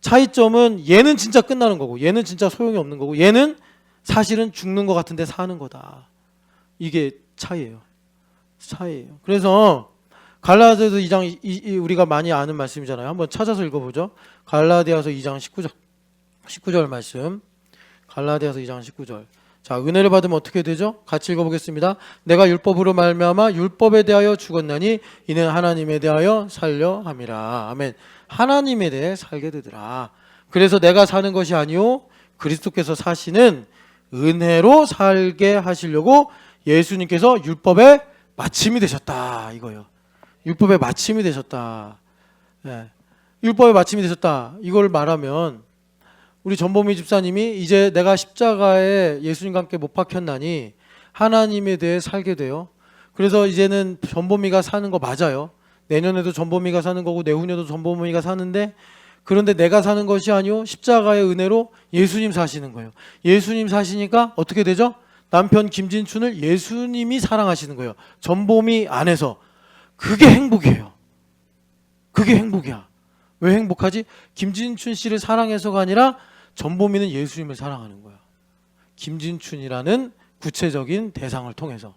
차이점은 얘는 진짜 끝나는 거고 얘는 진짜 소용이 없는 거고 얘는 사실은 죽는 것 같은데 사는 거다. 이게 차이예요. 그래서 갈라디아서 2장 우리가 많이 아는 말씀이잖아요. 한번 찾아서 읽어보죠. 갈라디아서 2장 19절 말씀. 갈라디아서 2장 19절. 자, 은혜를 받으면 어떻게 되죠? 같이 읽어보겠습니다. 내가 율법으로 말미암아 율법에 대하여 죽었나니 이는 하나님에 대하여 살려 함이라. 아멘. 하나님에 대해 살게 되더라. 그래서 내가 사는 것이 아니요 그리스도께서 사시는 은혜로 살게 하시려고 예수님께서 율법의 마침이 되셨다. 이거요. 율법의 마침이 되셨다. 네. 율법의 마침이 되셨다. 이걸 말하면 우리 전범희 집사님이 이제 내가 십자가에 예수님과 함께 못 박혔나니 하나님에 대해 살게 돼요. 그래서 이제는 전보미가 사는 거 맞아요. 내년에도 전보미가 사는 거고 내후년에도 전보미가 사는데, 그런데 내가 사는 것이 아니요 십자가의 은혜로 예수님 사시는 거예요. 예수님 사시니까 어떻게 되죠? 남편 김진춘을 예수님이 사랑하시는 거예요. 전보미 안에서. 그게 행복이에요. 그게 행복이야. 왜 행복하지? 김진춘 씨를 사랑해서가 아니라 전보미는 예수님을 사랑하는 거야. 김진춘이라는 구체적인 대상을 통해서.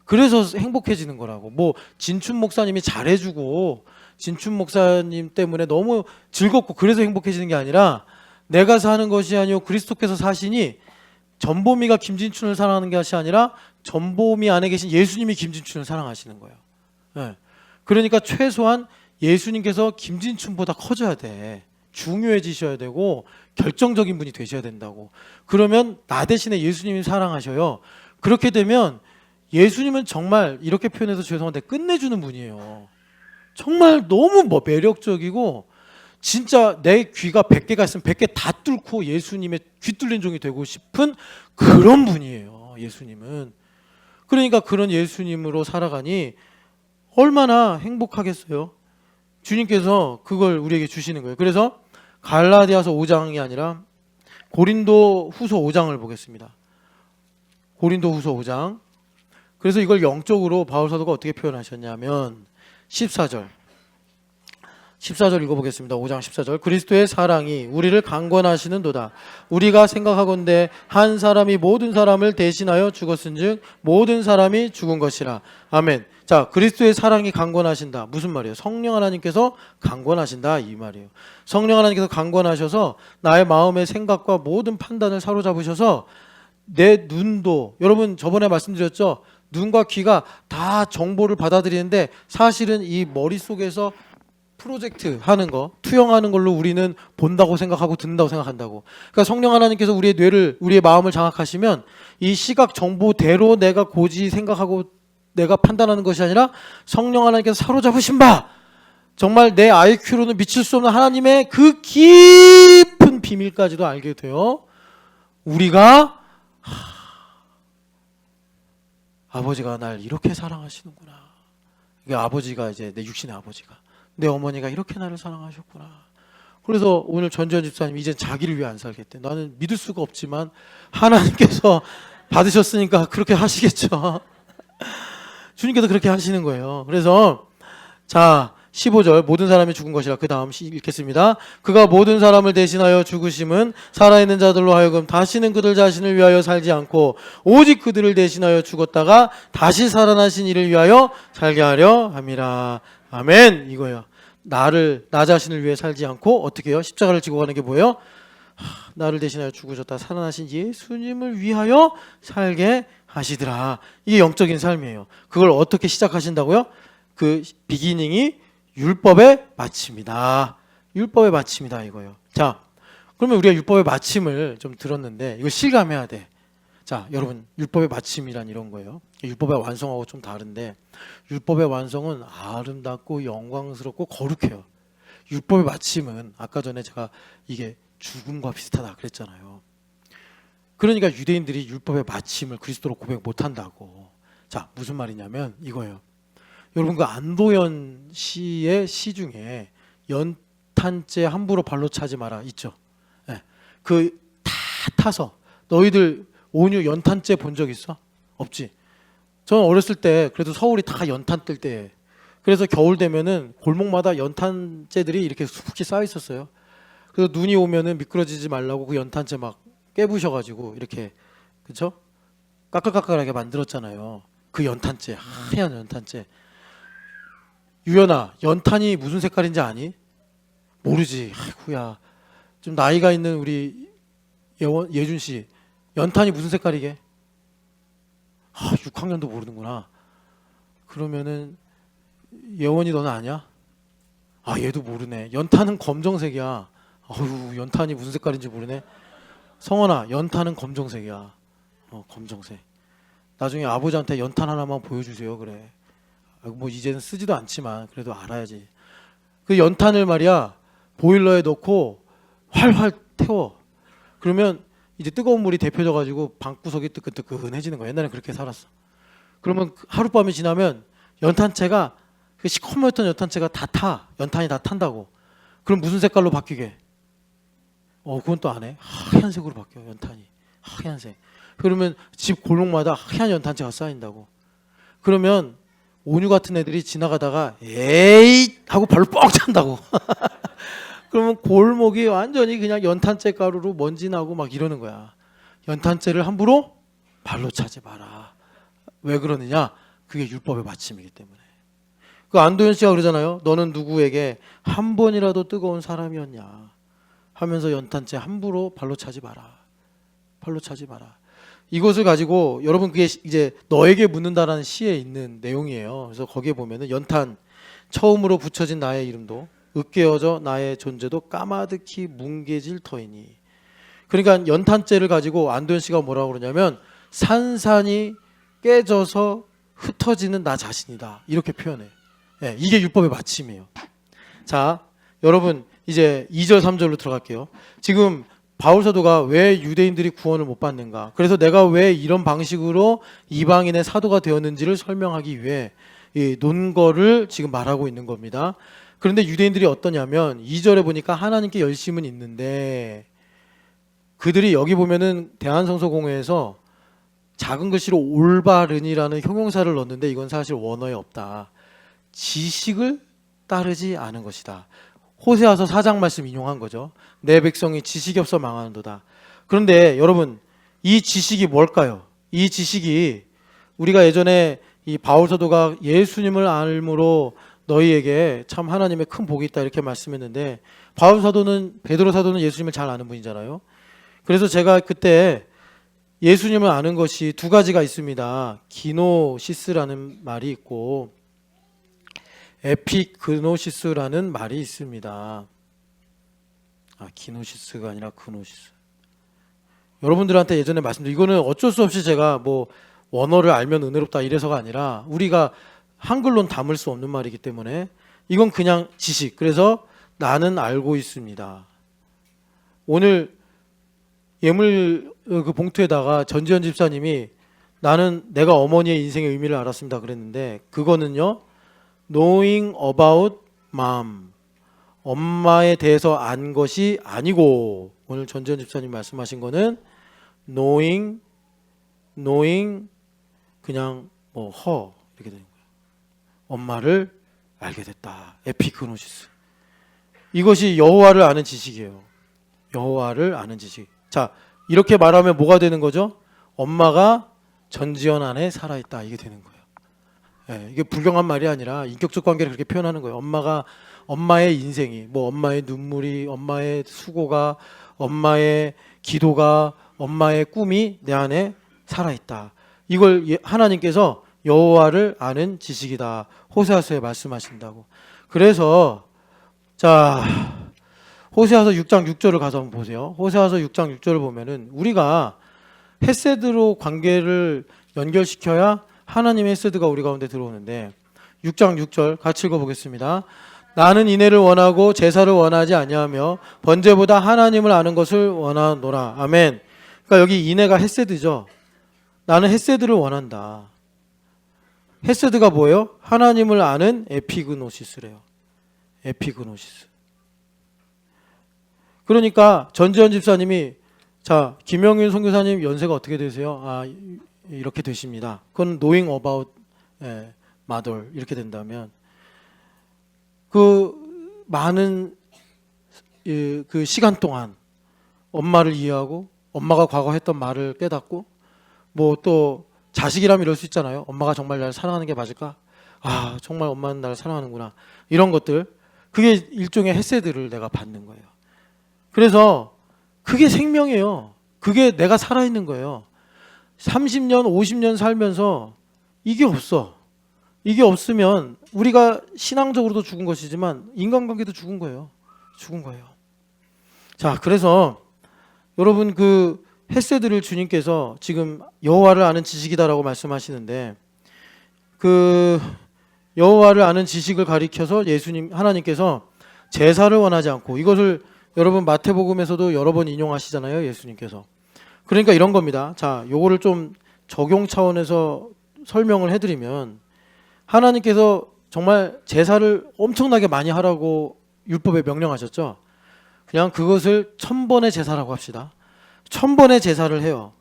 그래서 행복해지는 거라고. 뭐 진춘 목사님이 잘해주고 진춘 목사님 때문에 너무 즐겁고 그래서 행복해지는 게 아니라, 내가 사는 것이 아니요 그리스도께서 사시니 전보미가 김진춘을 사랑하는 것이 아니라 전보미 안에 계신 예수님이 김진춘을 사랑하시는 거예요. 네. 그러니까 최소한 예수님께서 김진춘보다 커져야 돼. 중요해지셔야 되고 결정적인 분이 되셔야 된다고. 그러면 나 대신에 예수님이 사랑하셔요. 그렇게 되면 예수님은 정말, 이렇게 표현해서 죄송한데, 끝내주는 분이에요. 정말 너무 매력적이고, 진짜 내 귀가 100개가 있으면 100개 다 뚫고 예수님의 귀 뚫린 종이 되고 싶은 그런 분이에요. 예수님은. 그러니까 그런 예수님으로 살아가니 얼마나 행복하겠어요. 주님께서 그걸 우리에게 주시는 거예요. 그래서 갈라디아서 5장이 아니라 고린도 후서 5장을 보겠습니다. 고린도 후서 5장. 그래서 이걸 영적으로 바울 사도가 어떻게 표현하셨냐면 14절 읽어보겠습니다. 5장 14절. 그리스도의 사랑이 우리를 강권하시는도다. 우리가 생각하건대 한 사람이 모든 사람을 대신하여 죽었은즉 모든 사람이 죽은 것이라. 아멘. 자, 그리스도의 사랑이 강권하신다. 무슨 말이에요? 성령 하나님께서 강권하신다 이 말이에요. 성령 하나님께서 강권하셔서 나의 마음의 생각과 모든 판단을 사로잡으셔서 내 눈도, 여러분 저번에 말씀드렸죠? 눈과 귀가 다 정보를 받아들이는데 사실은 이 머릿속에서 프로젝트 하는 거, 투영하는 걸로 우리는 본다고 생각하고 듣는다고 생각한다고. 그러니까 성령 하나님께서 우리의 뇌를, 우리의 마음을 장악하시면 이 시각 정보대로 내가 고지 생각하고 내가 판단하는 것이 아니라 성령 하나님께서 사로잡으신 바, 정말 내 IQ로는 미칠 수 없는 하나님의 그 깊은 비밀까지도 알게 돼요. 우리가 아버지가 날 이렇게 사랑하시는구나. 이게 아버지가 이제 내 육신의 아버지가, 내 어머니가 이렇게 나를 사랑하셨구나. 그래서 오늘 전지현 집사님 이제 자기를 위해 안 살겠대. 나는 믿을 수가 없지만 하나님께서 받으셨으니까 그렇게 하시겠죠. 주님께서 그렇게 하시는 거예요. 그래서 자 15절 모든 사람이 죽은 것이라. 그 다음 읽겠습니다. 그가 모든 사람을 대신하여 죽으심은 살아있는 자들로 하여금 다시는 그들 자신을 위하여 살지 않고 오직 그들을 대신하여 죽었다가 다시 살아나신 이를 위하여 살게 하려 함이라. 아멘. 이거예요. 나 자신을 위해 살지 않고 어떻게 해요? 십자가를 지고 가는 게 뭐예요? 나를 대신하여 죽으셨다 살아나신 예수님을 위하여 살게 하시더라. 이게 영적인 삶이에요. 그걸 어떻게 시작하신다고요? 그 비기닝이 율법의 마침이다. 율법의 마침이다 이거예요. 자, 그러면 우리가 율법의 마침을 좀 들었는데 이거 실감해야 돼. 자, 여러분 율법의 마침이란 이런 거예요. 율법의 완성하고 좀 다른데, 율법의 완성은 아름답고 영광스럽고 거룩해요. 율법의 마침은 아까 전에 제가 이게 죽음과 비슷하다 그랬잖아요. 그러니까 유대인들이 율법의 마침을 그리스도로 고백 못한다고. 자, 무슨 말이냐면 이거예요. 여러분 그 안도연 씨의 시 중에 연탄재 함부로 발로 차지 마라 있죠. 네. 그 다 타서 너희들 온유 연탄재 본 적 있어? 없지. 저는 어렸을 때 그래도 서울이 다 연탄 뜰 때, 그래서 겨울 되면은 골목마다 연탄재들이 이렇게 수북히 쌓여 있었어요. 그래서 눈이 오면은 미끄러지지 말라고 그 연탄재 막 깨부셔가지고 이렇게, 그쵸? 까끌까끌하게 만들었잖아요. 그 연탄재, 하얀 연탄재. 유연아, 연탄이 무슨 색깔인지 아니? 모르지. 아이고야. 좀 나이가 있는 우리 예준 씨, 연탄이 무슨 색깔이게? 6학년도 모르는구나. 그러면은 예원이 너는 아냐? 얘도 모르네. 연탄은 검정색이야. 어휴, 연탄이 무슨 색깔인지 모르네. 성원아, 연탄은 검정색이야. 검정색. 나중에 아버지한테 연탄 하나만 보여주세요. 그래. 뭐 이제는 쓰지도 않지만 그래도 알아야지. 그 연탄을 말이야 보일러에 넣고 활활 태워. 그러면 이제 뜨거운 물이 데펴져 가지고 방구석이 뜨끈뜨끈해지는 거야. 옛날엔 그렇게 살았어. 그러면 하룻밤이 지나면 연탄재가 그 시커멓던 연탄재가 다 타. 연탄이 다 탄다고. 그럼 무슨 색깔로 바뀌게? 그건 또 안 해. 하얀색으로 바뀌어 연탄이. 하얀색. 그러면 집 골목마다 하얀 연탄재가 쌓인다고. 그러면 온유 같은 애들이 지나가다가 에이 하고 발로 뻥 찬다고. 그러면 골목이 완전히 그냥 연탄재 가루로 먼지 나고 막 이러는 거야. 연탄재를 함부로 발로 차지 마라. 왜 그러느냐? 그게 율법의 마침이기 때문에. 그 안도현 씨가 그러잖아요. 너는 누구에게 한 번이라도 뜨거운 사람이었냐 하면서 연탄재 함부로 발로 차지 마라. 발로 차지 마라. 이것을 가지고 여러분 그게 이제 너에게 묻는다라는 시에 있는 내용이에요. 그래서 거기에 보면은 연탄 처음으로 붙여진 나의 이름도 으깨어져 나의 존재도 까마득히 뭉개질 터이니. 그러니까 연탄재를 가지고 안도현 씨가 뭐라고 그러냐면 산산이 깨져서 흩어지는 나 자신이다. 이렇게 표현해. 네, 이게 율법의 마침이에요. 자, 여러분 이제 2절 3절로 들어갈게요. 지금 바울 사도가 왜 유대인들이 구원을 못 받는가? 그래서 내가 왜 이런 방식으로 이방인의 사도가 되었는지를 설명하기 위해 이 논거를 지금 말하고 있는 겁니다. 그런데 유대인들이 어떠냐면 2절에 보니까 하나님께 열심은 있는데 그들이 여기 보면은 대한성서공회에서 작은 글씨로 올바른이라는 형용사를 넣었는데 이건 사실 원어에 없다. 지식을 따르지 않은 것이다. 호세아서 4장 말씀 인용한 거죠. 내 백성이 지식이 없어 망하는도다. 그런데 여러분 이 지식이 뭘까요? 이 지식이 우리가 예전에 이 바울 사도가 예수님을 알므로 너희에게 참 하나님의 큰 복이 있다 이렇게 말씀했는데 바울 사도는 베드로 사도는 예수님을 잘 아는 분이잖아요. 그래서 제가 그때 예수님을 아는 것이 두 가지가 있습니다. 기노시스라는 말이 있고 에피그노시스라는 말이 있습니다. 기노시스가 아니라 그노시스. 여러분들한테 예전에 말씀드린 이거는 어쩔 수 없이 제가 뭐 원어를 알면 은혜롭다 이래서가 아니라 우리가 한글로는 담을 수 없는 말이기 때문에 이건 그냥 지식. 그래서 나는 알고 있습니다. 오늘 예물 그 봉투에다가 전지현 집사님이 나는 내가 어머니의 인생의 의미를 알았습니다 그랬는데 그거는요 knowing about mom 엄마에 대해서 안 것이 아니고 오늘 전지현 집사님 말씀하신 거는 knowing 그냥 뭐 her 이렇게 되는 거예요. 엄마를 알게 됐다. 에피그노시스. 이것이 여호와를 아는 지식이에요. 여호와를 아는 지식. 자, 이렇게 말하면 뭐가 되는 거죠? 엄마가 전지현 안에 살아있다. 이게 되는 거예요. 예, 이게 불경한 말이 아니라 인격적 관계를 그렇게 표현하는 거예요. 엄마의 인생이, 뭐 엄마의 눈물이, 엄마의 수고가, 엄마의 기도가, 엄마의 꿈이 내 안에 살아있다. 이걸 하나님께서 여호와를 아는 지식이다. 호세아서에 말씀하신다고. 그래서 자 호세아서 6장 6절을 가서 한번 보세요. 호세아서 6장 6절을 보면은 우리가 헤세드로 관계를 연결시켜야 하나님의 헤세드가 우리 가운데 들어오는데 6장 6절 같이 읽어보겠습니다. 나는 인애를 원하고 제사를 원하지 아니하며 번제보다 하나님을 아는 것을 원하노라. 아멘. 그러니까 여기 인애가 헤세드죠. 나는 헤세드를 원한다. 헤세드가 뭐예요? 하나님을 아는 에피그노시스래요. 에피그노시스. 그러니까 전지현 집사님이 자 김영윤 선교사님 연세가 어떻게 되세요? 이렇게 되십니다. 그건 knowing about mother 이렇게 된다면 그 많은 그 시간 동안 엄마를 이해하고 엄마가 과거 했던 말을 깨닫고 뭐 또 자식이라면 이럴 수 있잖아요. 엄마가 정말 나를 사랑하는 게 맞을까? 정말 엄마는 나를 사랑하는구나. 이런 것들 그게 일종의 헤세드를 내가 받는 거예요. 그래서 그게 생명이에요. 그게 내가 살아있는 거예요. 30년, 50년 살면서 이게 없어. 이게 없으면 우리가 신앙적으로도 죽은 것이지만 인간관계도 죽은 거예요. 죽은 거예요. 자, 그래서 여러분 그 헤세드를 주님께서 지금 여호와를 아는 지식이다라고 말씀하시는데 그 여호와를 아는 지식을 가리켜서 하나님께서 제사를 원하지 않고 이것을 여러분 마태복음에서도 여러 번 인용하시잖아요. 예수님께서 그러니까 이런 겁니다. 자, 요거를 좀 적용 차원에서 설명을 해드리면, 하나님께서 정말 제사를 엄청나게 많이 하라고 율법에 명령하셨죠. 그냥 그것을 1000번의 제사라고 합시다. 1000번의 제사를 해요.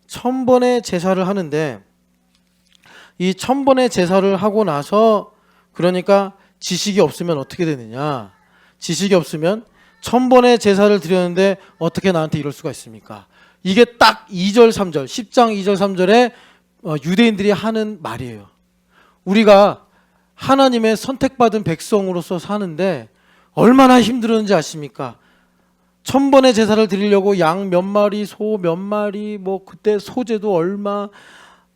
1000번의 제사를 하는데, 이 1000번의 제사를 하고 나서, 그러니까 지식이 없으면 어떻게 되느냐? 지식이 없으면 1000번의 제사를 드렸는데 어떻게 나한테 이럴 수가 있습니까? 이게 딱 2절 3절 10장 2절 3절에 유대인들이 하는 말이에요. 우리가 하나님의 선택받은 백성으로서 사는데 얼마나 힘들었는지 아십니까? 1000번의 제사를 드리려고 양 몇 마리, 소 몇 마리, 뭐 그때 소재도 얼마,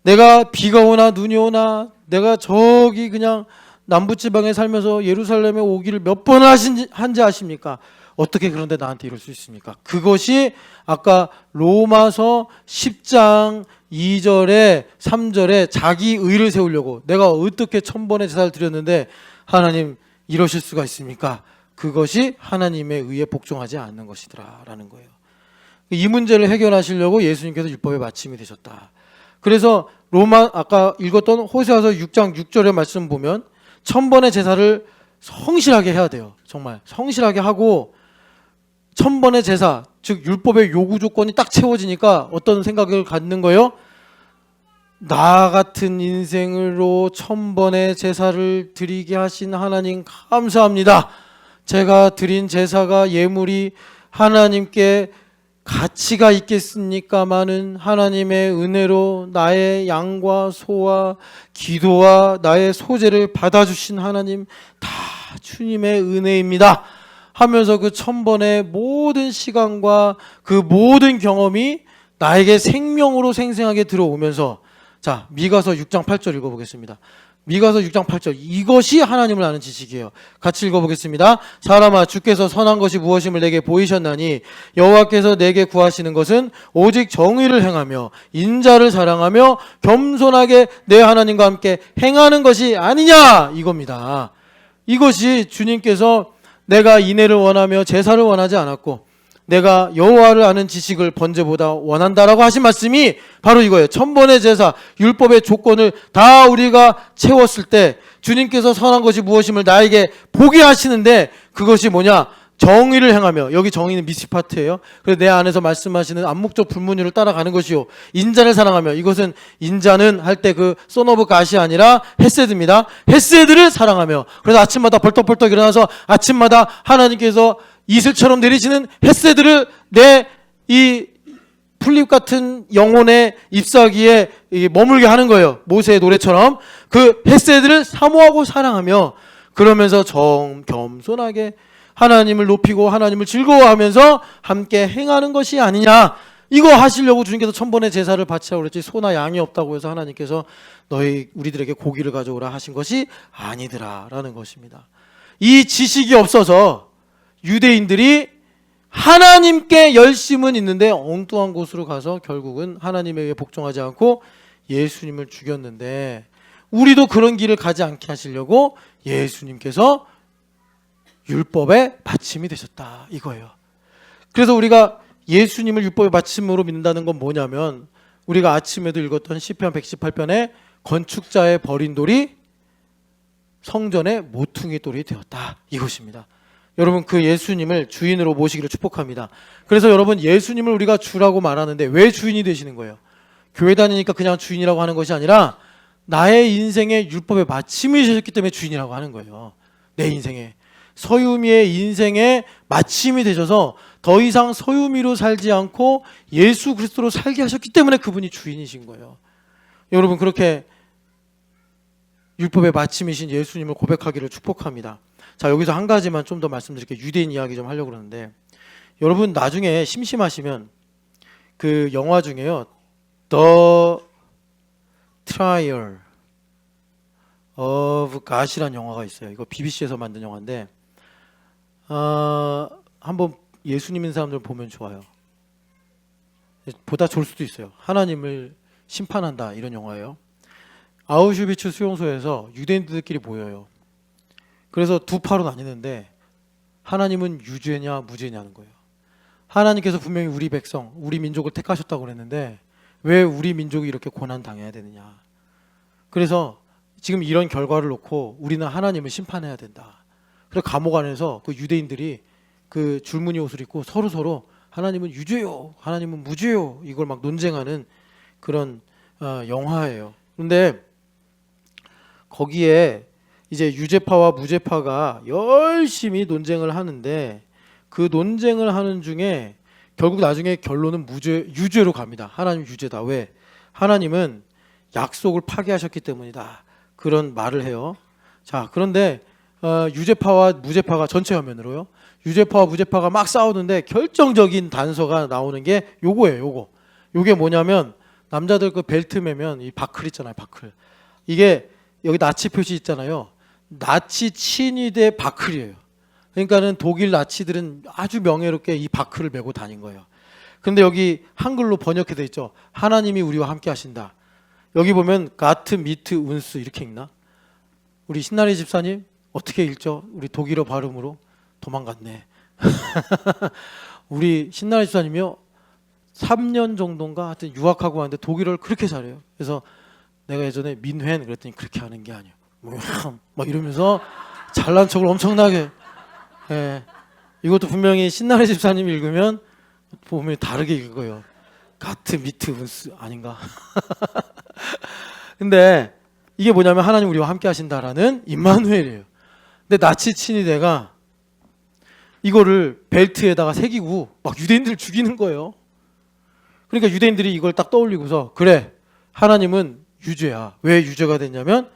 내가 비가 오나 눈이 오나, 내가 저기 그냥 남부지방에 살면서 예루살렘에 오기를 몇 번을 한지 아십니까? 어떻게 그런데 나한테 이럴 수 있습니까? 그것이 아까 로마서 10장 2절에 3절에 자기 의를 세우려고, 내가 어떻게 1000번의 제사를 드렸는데 하나님 이러실 수가 있습니까? 그것이 하나님의 의에 복종하지 않는 것이더라 라는 거예요. 이 문제를 해결하시려고 예수님께서 율법의 마침이 되셨다. 그래서 아까 읽었던 호세아서 6장 6절의 말씀 보면 1000번의 제사를 성실하게 해야 돼요. 정말 성실하게 하고, 1000번의 제사, 즉 율법의 요구 조건이 딱 채워지니까 어떤 생각을 갖는 거예요? 나 같은 인생으로 1000번의 제사를 드리게 하신 하나님 감사합니다. 제가 드린 제사가 예물이 하나님께 가치가 있겠습니까마는 하나님의 은혜로 나의 양과 소와 기도와 나의 소재를 받아주신 하나님, 다 주님의 은혜입니다 하면서 그 1000번의 모든 시간과 그 모든 경험이 나에게 생명으로 생생하게 들어오면서, 자, 미가서 6장 8절 읽어보겠습니다. 미가서 6장 8절, 이것이 하나님을 아는 지식이에요. 같이 읽어보겠습니다. 사람아, 주께서 선한 것이 무엇임을 내게 보이셨나니 여호와께서 내게 구하시는 것은 오직 정의를 행하며 인자를 사랑하며 겸손하게 내 하나님과 함께 행하는 것이 아니냐, 이겁니다. 이것이 주님께서 내가 인애를 원하며 제사를 원하지 않았고 내가 여호와를 아는 지식을 번제보다 원한다라고 하신 말씀이 바로 이거예요. 1000번의 제사, 율법의 조건을 다 우리가 채웠을 때 주님께서 선한 것이 무엇임을 나에게 보게 하시는데, 그것이 뭐냐? 정의를 행하며, 여기 정의는 미시파트예요. 그래서 내 안에서 말씀하시는 암묵적 불문율을 따라가는 것이요, 인자를 사랑하며, 이것은 인자는 할 때 그 son of God이 아니라 헤세드입니다. 헤세드를 사랑하며, 그래서 아침마다 벌떡벌떡 일어나서 아침마다 하나님께서 이슬처럼 내리시는 헤세드를 내 이 풀잎 같은 영혼의 잎사귀에 머물게 하는 거예요. 모세의 노래처럼 그 헤세드를 사모하고 사랑하며, 그러면서 겸손하게 하나님을 높이고 하나님을 즐거워하면서 함께 행하는 것이 아니냐. 이거 하시려고 주님께서 1000번의 제사를 바치라고 그랬지, 소나 양이 없다고 해서 하나님께서 우리들에게 고기를 가져오라 하신 것이 아니더라 라는 것입니다. 이 지식이 없어서 유대인들이 하나님께 열심은 있는데 엉뚱한 곳으로 가서 결국은 하나님에 의해 복종하지 않고 예수님을 죽였는데, 우리도 그런 길을 가지 않게 하시려고 예수님께서 율법의 마침이 되셨다, 이거예요. 그래서 우리가 예수님을 율법의 마침으로 믿는다는 건 뭐냐면, 우리가 아침에도 읽었던 시편 118편의 건축자의 버린 돌이 성전의 모퉁이 돌이 되었다, 이것입니다. 여러분, 그 예수님을 주인으로 모시기를 축복합니다. 그래서 여러분, 예수님을 우리가 주라고 말하는데 왜 주인이 되시는 거예요? 교회 다니니까 그냥 주인이라고 하는 것이 아니라 나의 인생의 율법의 마침이 되셨기 때문에 주인이라고 하는 거예요. 내 인생에, 서유미의 인생의 마침이 되셔서 더 이상 서유미로 살지 않고 예수 그리스도로 살게 하셨기 때문에 그분이 주인이신 거예요. 여러분, 그렇게 율법의 마침이신 예수님을 고백하기를 축복합니다. 자, 여기서 한 가지만 좀 더 말씀드릴게요. 유대인 이야기 좀 하려고 그러는데, 여러분 나중에 심심하시면 그 영화 중에요, The Trial of God이라는 영화가 있어요. 이거 BBC에서 만든 영화인데, 한번 예수님 있는 사람들 보면 좋아요. 보다 좋을 수도 있어요. 하나님을 심판한다, 이런 영화예요. 아우슈비츠 수용소에서 유대인들끼리 모여요. 그래서 두 파로 나뉘는데 하나님은 유죄냐 무죄냐는 거예요. 하나님께서 분명히 우리 백성, 우리 민족을 택하셨다고 그랬는데 왜 우리 민족이 이렇게 고난 당해야 되느냐. 그래서 지금 이런 결과를 놓고 우리는 하나님을 심판해야 된다. 그래서 감옥 안에서 그 유대인들이 그 줄무늬 옷을 입고 서로 하나님은 유죄요, 하나님은 무죄요, 이걸 막 논쟁하는 그런 영화예요. 그런데 거기에 이제 유죄파와 무죄파가 열심히 논쟁을 하는데 그 논쟁을 하는 중에 결국 나중에 결론은 유죄로 갑니다. 하나님 유죄다. 왜? 하나님은 약속을 파기하셨기 때문이다. 그런 말을 해요. 자, 그런데 유죄파와 무죄파가 전체 화면으로요. 유죄파와 무죄파가 막 싸우는데 결정적인 단서가 나오는 게 요거예요. 요게 뭐냐면 남자들 그 벨트 매면 이 바클 있잖아요. 바클. 이게 여기 나치 표시 있잖아요. 나치 친위대 바클이에요. 그러니까는 독일 나치들은 아주 명예롭게 이 바클을 메고 다닌 거예요. 근데 여기 한글로 번역해 있죠. 하나님이 우리와 함께 하신다. 여기 보면 가트 미트 운스 이렇게 읽나? 우리 신나리 집사님 어떻게 읽죠? 우리 독일어 발음으로 도망갔네. 우리 신나리 집사님이요 3년 정도인가 하여튼 유학하고 왔는데 독일어를 그렇게 잘해요. 그래서 내가 예전에 민회는 그랬더니 그렇게 하는 게 아니에요. 막 이러면서 잘난 척을 엄청나게. 예. 이것도 분명히 신나리 집사님 읽으면 보면 다르게 읽어요. 가트 미트 운스 아닌가? 근데 이게 뭐냐면 하나님 우리와 함께 하신다라는 임마누엘이에요. 근데 나치 친위대가 이거를 벨트에다가 새기고 막 유대인들을 죽이는 거예요. 그러니까 유대인들이 이걸 딱 떠올리고서 그래 하나님은 유죄야. 왜 유죄가 됐냐면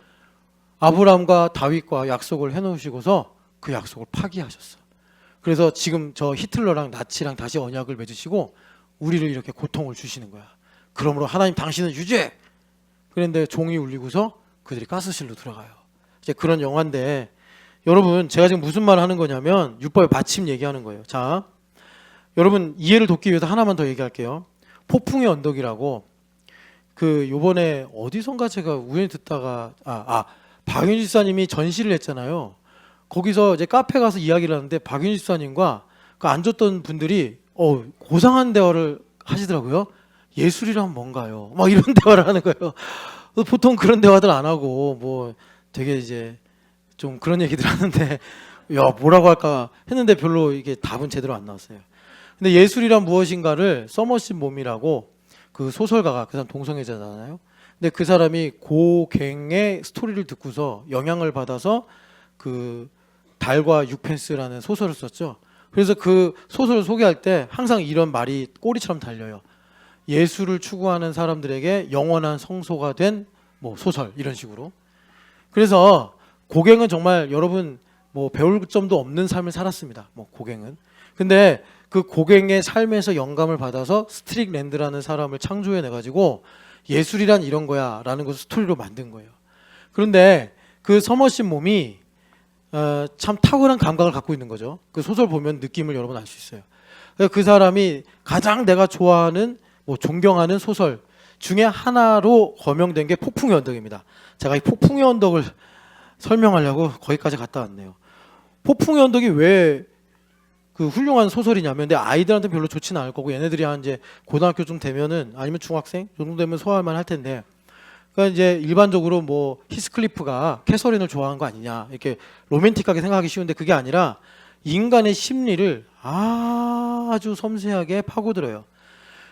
아브라함과 다윗과 약속을 해놓으시고서 그 약속을 파기하셨어. 그래서 지금 저 히틀러랑 나치랑 다시 언약을 맺으시고 우리를 이렇게 고통을 주시는 거야. 그러므로 하나님 당신은 유죄. 그런데 종이 울리고서 그들이 가스실로 들어가요. 이제 그런 영화인데 여러분 제가 지금 무슨 말을 하는 거냐면 율법의 받침 얘기하는 거예요. 자, 여러분 이해를 돕기 위해서 하나만 더 얘기할게요. 폭풍의 언덕이라고 그 요번에 어디선가 제가 우연히 듣다가 박윤희 집사님이 전시를 했잖아요. 거기서 이제 카페 가서 이야기를 하는데 박윤희 집사님과 그 앉았던 분들이 고상한 대화를 하시더라고요. 예술이란 뭔가요? 막 이런 대화를 하는 거예요. 보통 그런 대화들 안 하고 뭐 되게 이제 좀 그런 얘기들 하는데 야 뭐라고 할까 했는데 별로 이게 답은 제대로 안 나왔어요. 근데 예술이란 무엇인가를 서머신 몸이라고 그 소설가가 그 사람 동성애자잖아요. 근데 그 사람이 고갱의 스토리를 듣고서 영향을 받아서 그 달과 육펜스라는 소설을 썼죠. 그래서 그 소설을 소개할 때 항상 이런 말이 꼬리처럼 달려요. 예술을 추구하는 사람들에게 영원한 성소가 된 뭐 소설 이런 식으로. 그래서 고갱은 정말 여러분 뭐 배울 점도 없는 삶을 살았습니다. 뭐 고갱은. 근데 그 고갱의 삶에서 영감을 받아서 스트릭랜드라는 사람을 창조해내 가지고 예술이란 이런 거야 라는 것을 스토리로 만든 거예요. 그런데 그 서머신 몸이 참 탁월한 감각을 갖고 있는 거죠. 그 소설 보면 느낌을 여러분 알 수 있어요. 그 사람이 가장 내가 좋아하는 뭐 존경하는 소설 중에 하나로 거명된 게 폭풍의 언덕입니다. 제가 이 폭풍의 언덕을 설명하려고 거기까지 갔다 왔네요. 폭풍의 언덕이 왜 그 훌륭한 소설이냐면 근데 아이들한테 별로 좋지는 않을 거고 얘네들이 한 이제 고등학교 좀 되면은 아니면 중학생 정도 되면 소화할만 할 텐데 그러니까 이제 일반적으로 뭐 히스클리프가 캐서린을 좋아하는 거 아니냐 이렇게 로맨틱하게 생각하기 쉬운데 그게 아니라 인간의 심리를 아주 섬세하게 파고들어요.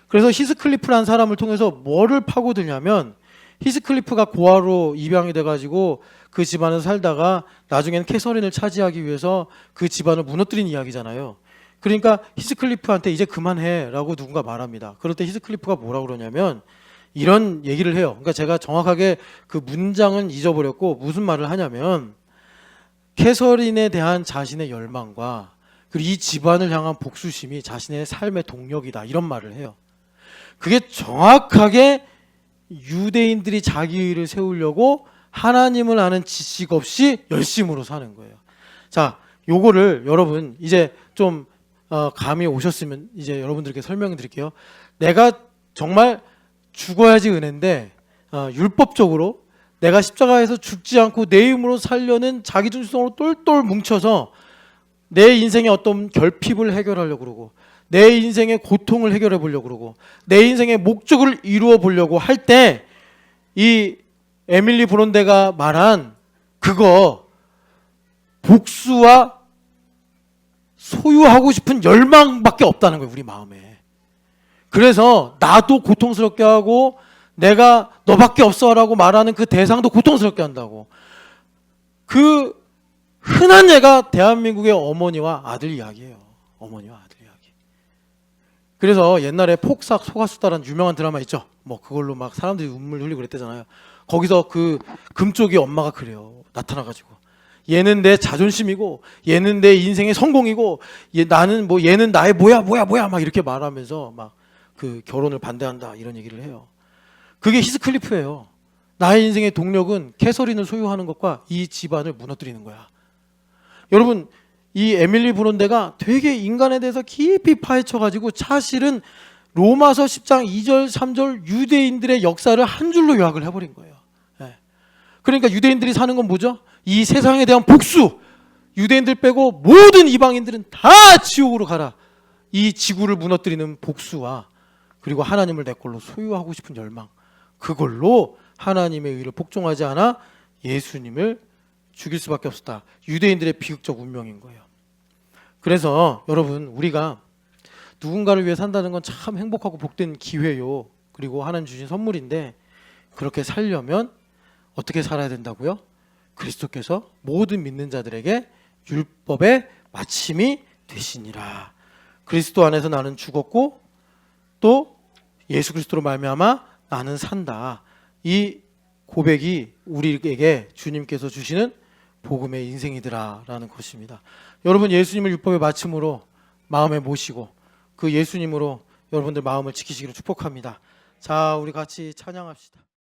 그래서 히스클리프라는 사람을 통해서 뭐를 파고들냐면 히스클리프가 고아로 입양이 돼가지고 그 집안에서 살다가 나중에는 캐서린을 차지하기 위해서 그 집안을 무너뜨린 이야기잖아요. 그러니까 히스클리프한테 이제 그만해라고 누군가 말합니다. 그럴 때 히스클리프가 뭐라고 그러냐면 이런 얘기를 해요. 그러니까 제가 정확하게 그 문장은 잊어버렸고 무슨 말을 하냐면 캐서린에 대한 자신의 열망과 그리고 이 집안을 향한 복수심이 자신의 삶의 동력이다 이런 말을 해요. 그게 정확하게 유대인들이 자기를 세우려고 하나님을 아는 지식 없이 열심으로 사는 거예요. 자, 요거를 여러분 이제 좀 감이 오셨으면 이제 여러분들께 설명해 드릴게요. 내가 정말 죽어야지 은혜인데 율법적으로 내가 십자가에서 죽지 않고 내 힘으로 살려는 자기중심성으로 똘똘 뭉쳐서 내 인생의 어떤 결핍을 해결하려고 그러고 내 인생의 고통을 해결해 보려고 그러고 내 인생의 목적을 이루어 보려고 할 때 이 에밀리 브론데가 말한 그거 복수와 소유하고 싶은 열망밖에 없다는 거예요, 우리 마음에. 그래서 나도 고통스럽게 하고 내가 너밖에 없어라고 말하는 그 대상도 고통스럽게 한다고. 그 흔한 예가 대한민국의 어머니와 아들 이야기예요. 어머니와 아들 이야기. 그래서 옛날에 폭삭 소가수다라는 유명한 드라마 있죠. 뭐 그걸로 막 사람들이 눈물 흘리고 그랬대잖아요. 거기서 그 금쪽이 엄마가 그래요. 나타나가지고 얘는 내 자존심이고 얘는 내 인생의 성공이고 나는 뭐 얘는 나의 뭐야 막 이렇게 말하면서 막 그 결혼을 반대한다 이런 얘기를 해요. 그게 히스클리프예요. 나의 인생의 동력은 캐서린을 소유하는 것과 이 집안을 무너뜨리는 거야. 여러분, 이 에밀리 브론데가 되게 인간에 대해서 깊이 파헤쳐가지고 사실은 로마서 10장 2절 3절 유대인들의 역사를 한 줄로 요약을 해버린 거예요. 그러니까 유대인들이 사는 건 뭐죠? 이 세상에 대한 복수. 유대인들 빼고 모든 이방인들은 다 지옥으로 가라. 이 지구를 무너뜨리는 복수와 그리고 하나님을 내 걸로 소유하고 싶은 열망. 그걸로 하나님의 의를 복종하지 않아 예수님을 죽일 수밖에 없었다. 유대인들의 비극적 운명인 거예요. 그래서 여러분, 우리가 누군가를 위해 산다는 건 참 행복하고 복된 기회요. 그리고 하나님 주신 선물인데 그렇게 살려면 어떻게 살아야 된다고요? 그리스도께서 모든 믿는 자들에게 율법의 마침이 되시니라. 그리스도 안에서 나는 죽었고 또 예수 그리스도로 말미암아 나는 산다. 이 고백이 우리에게 주님께서 주시는 복음의 인생이더라라는 것입니다. 여러분, 예수님을 율법의 마침으로 마음에 모시고 그 예수님으로 여러분들 마음을 지키시기를 축복합니다. 자, 우리 같이 찬양합시다.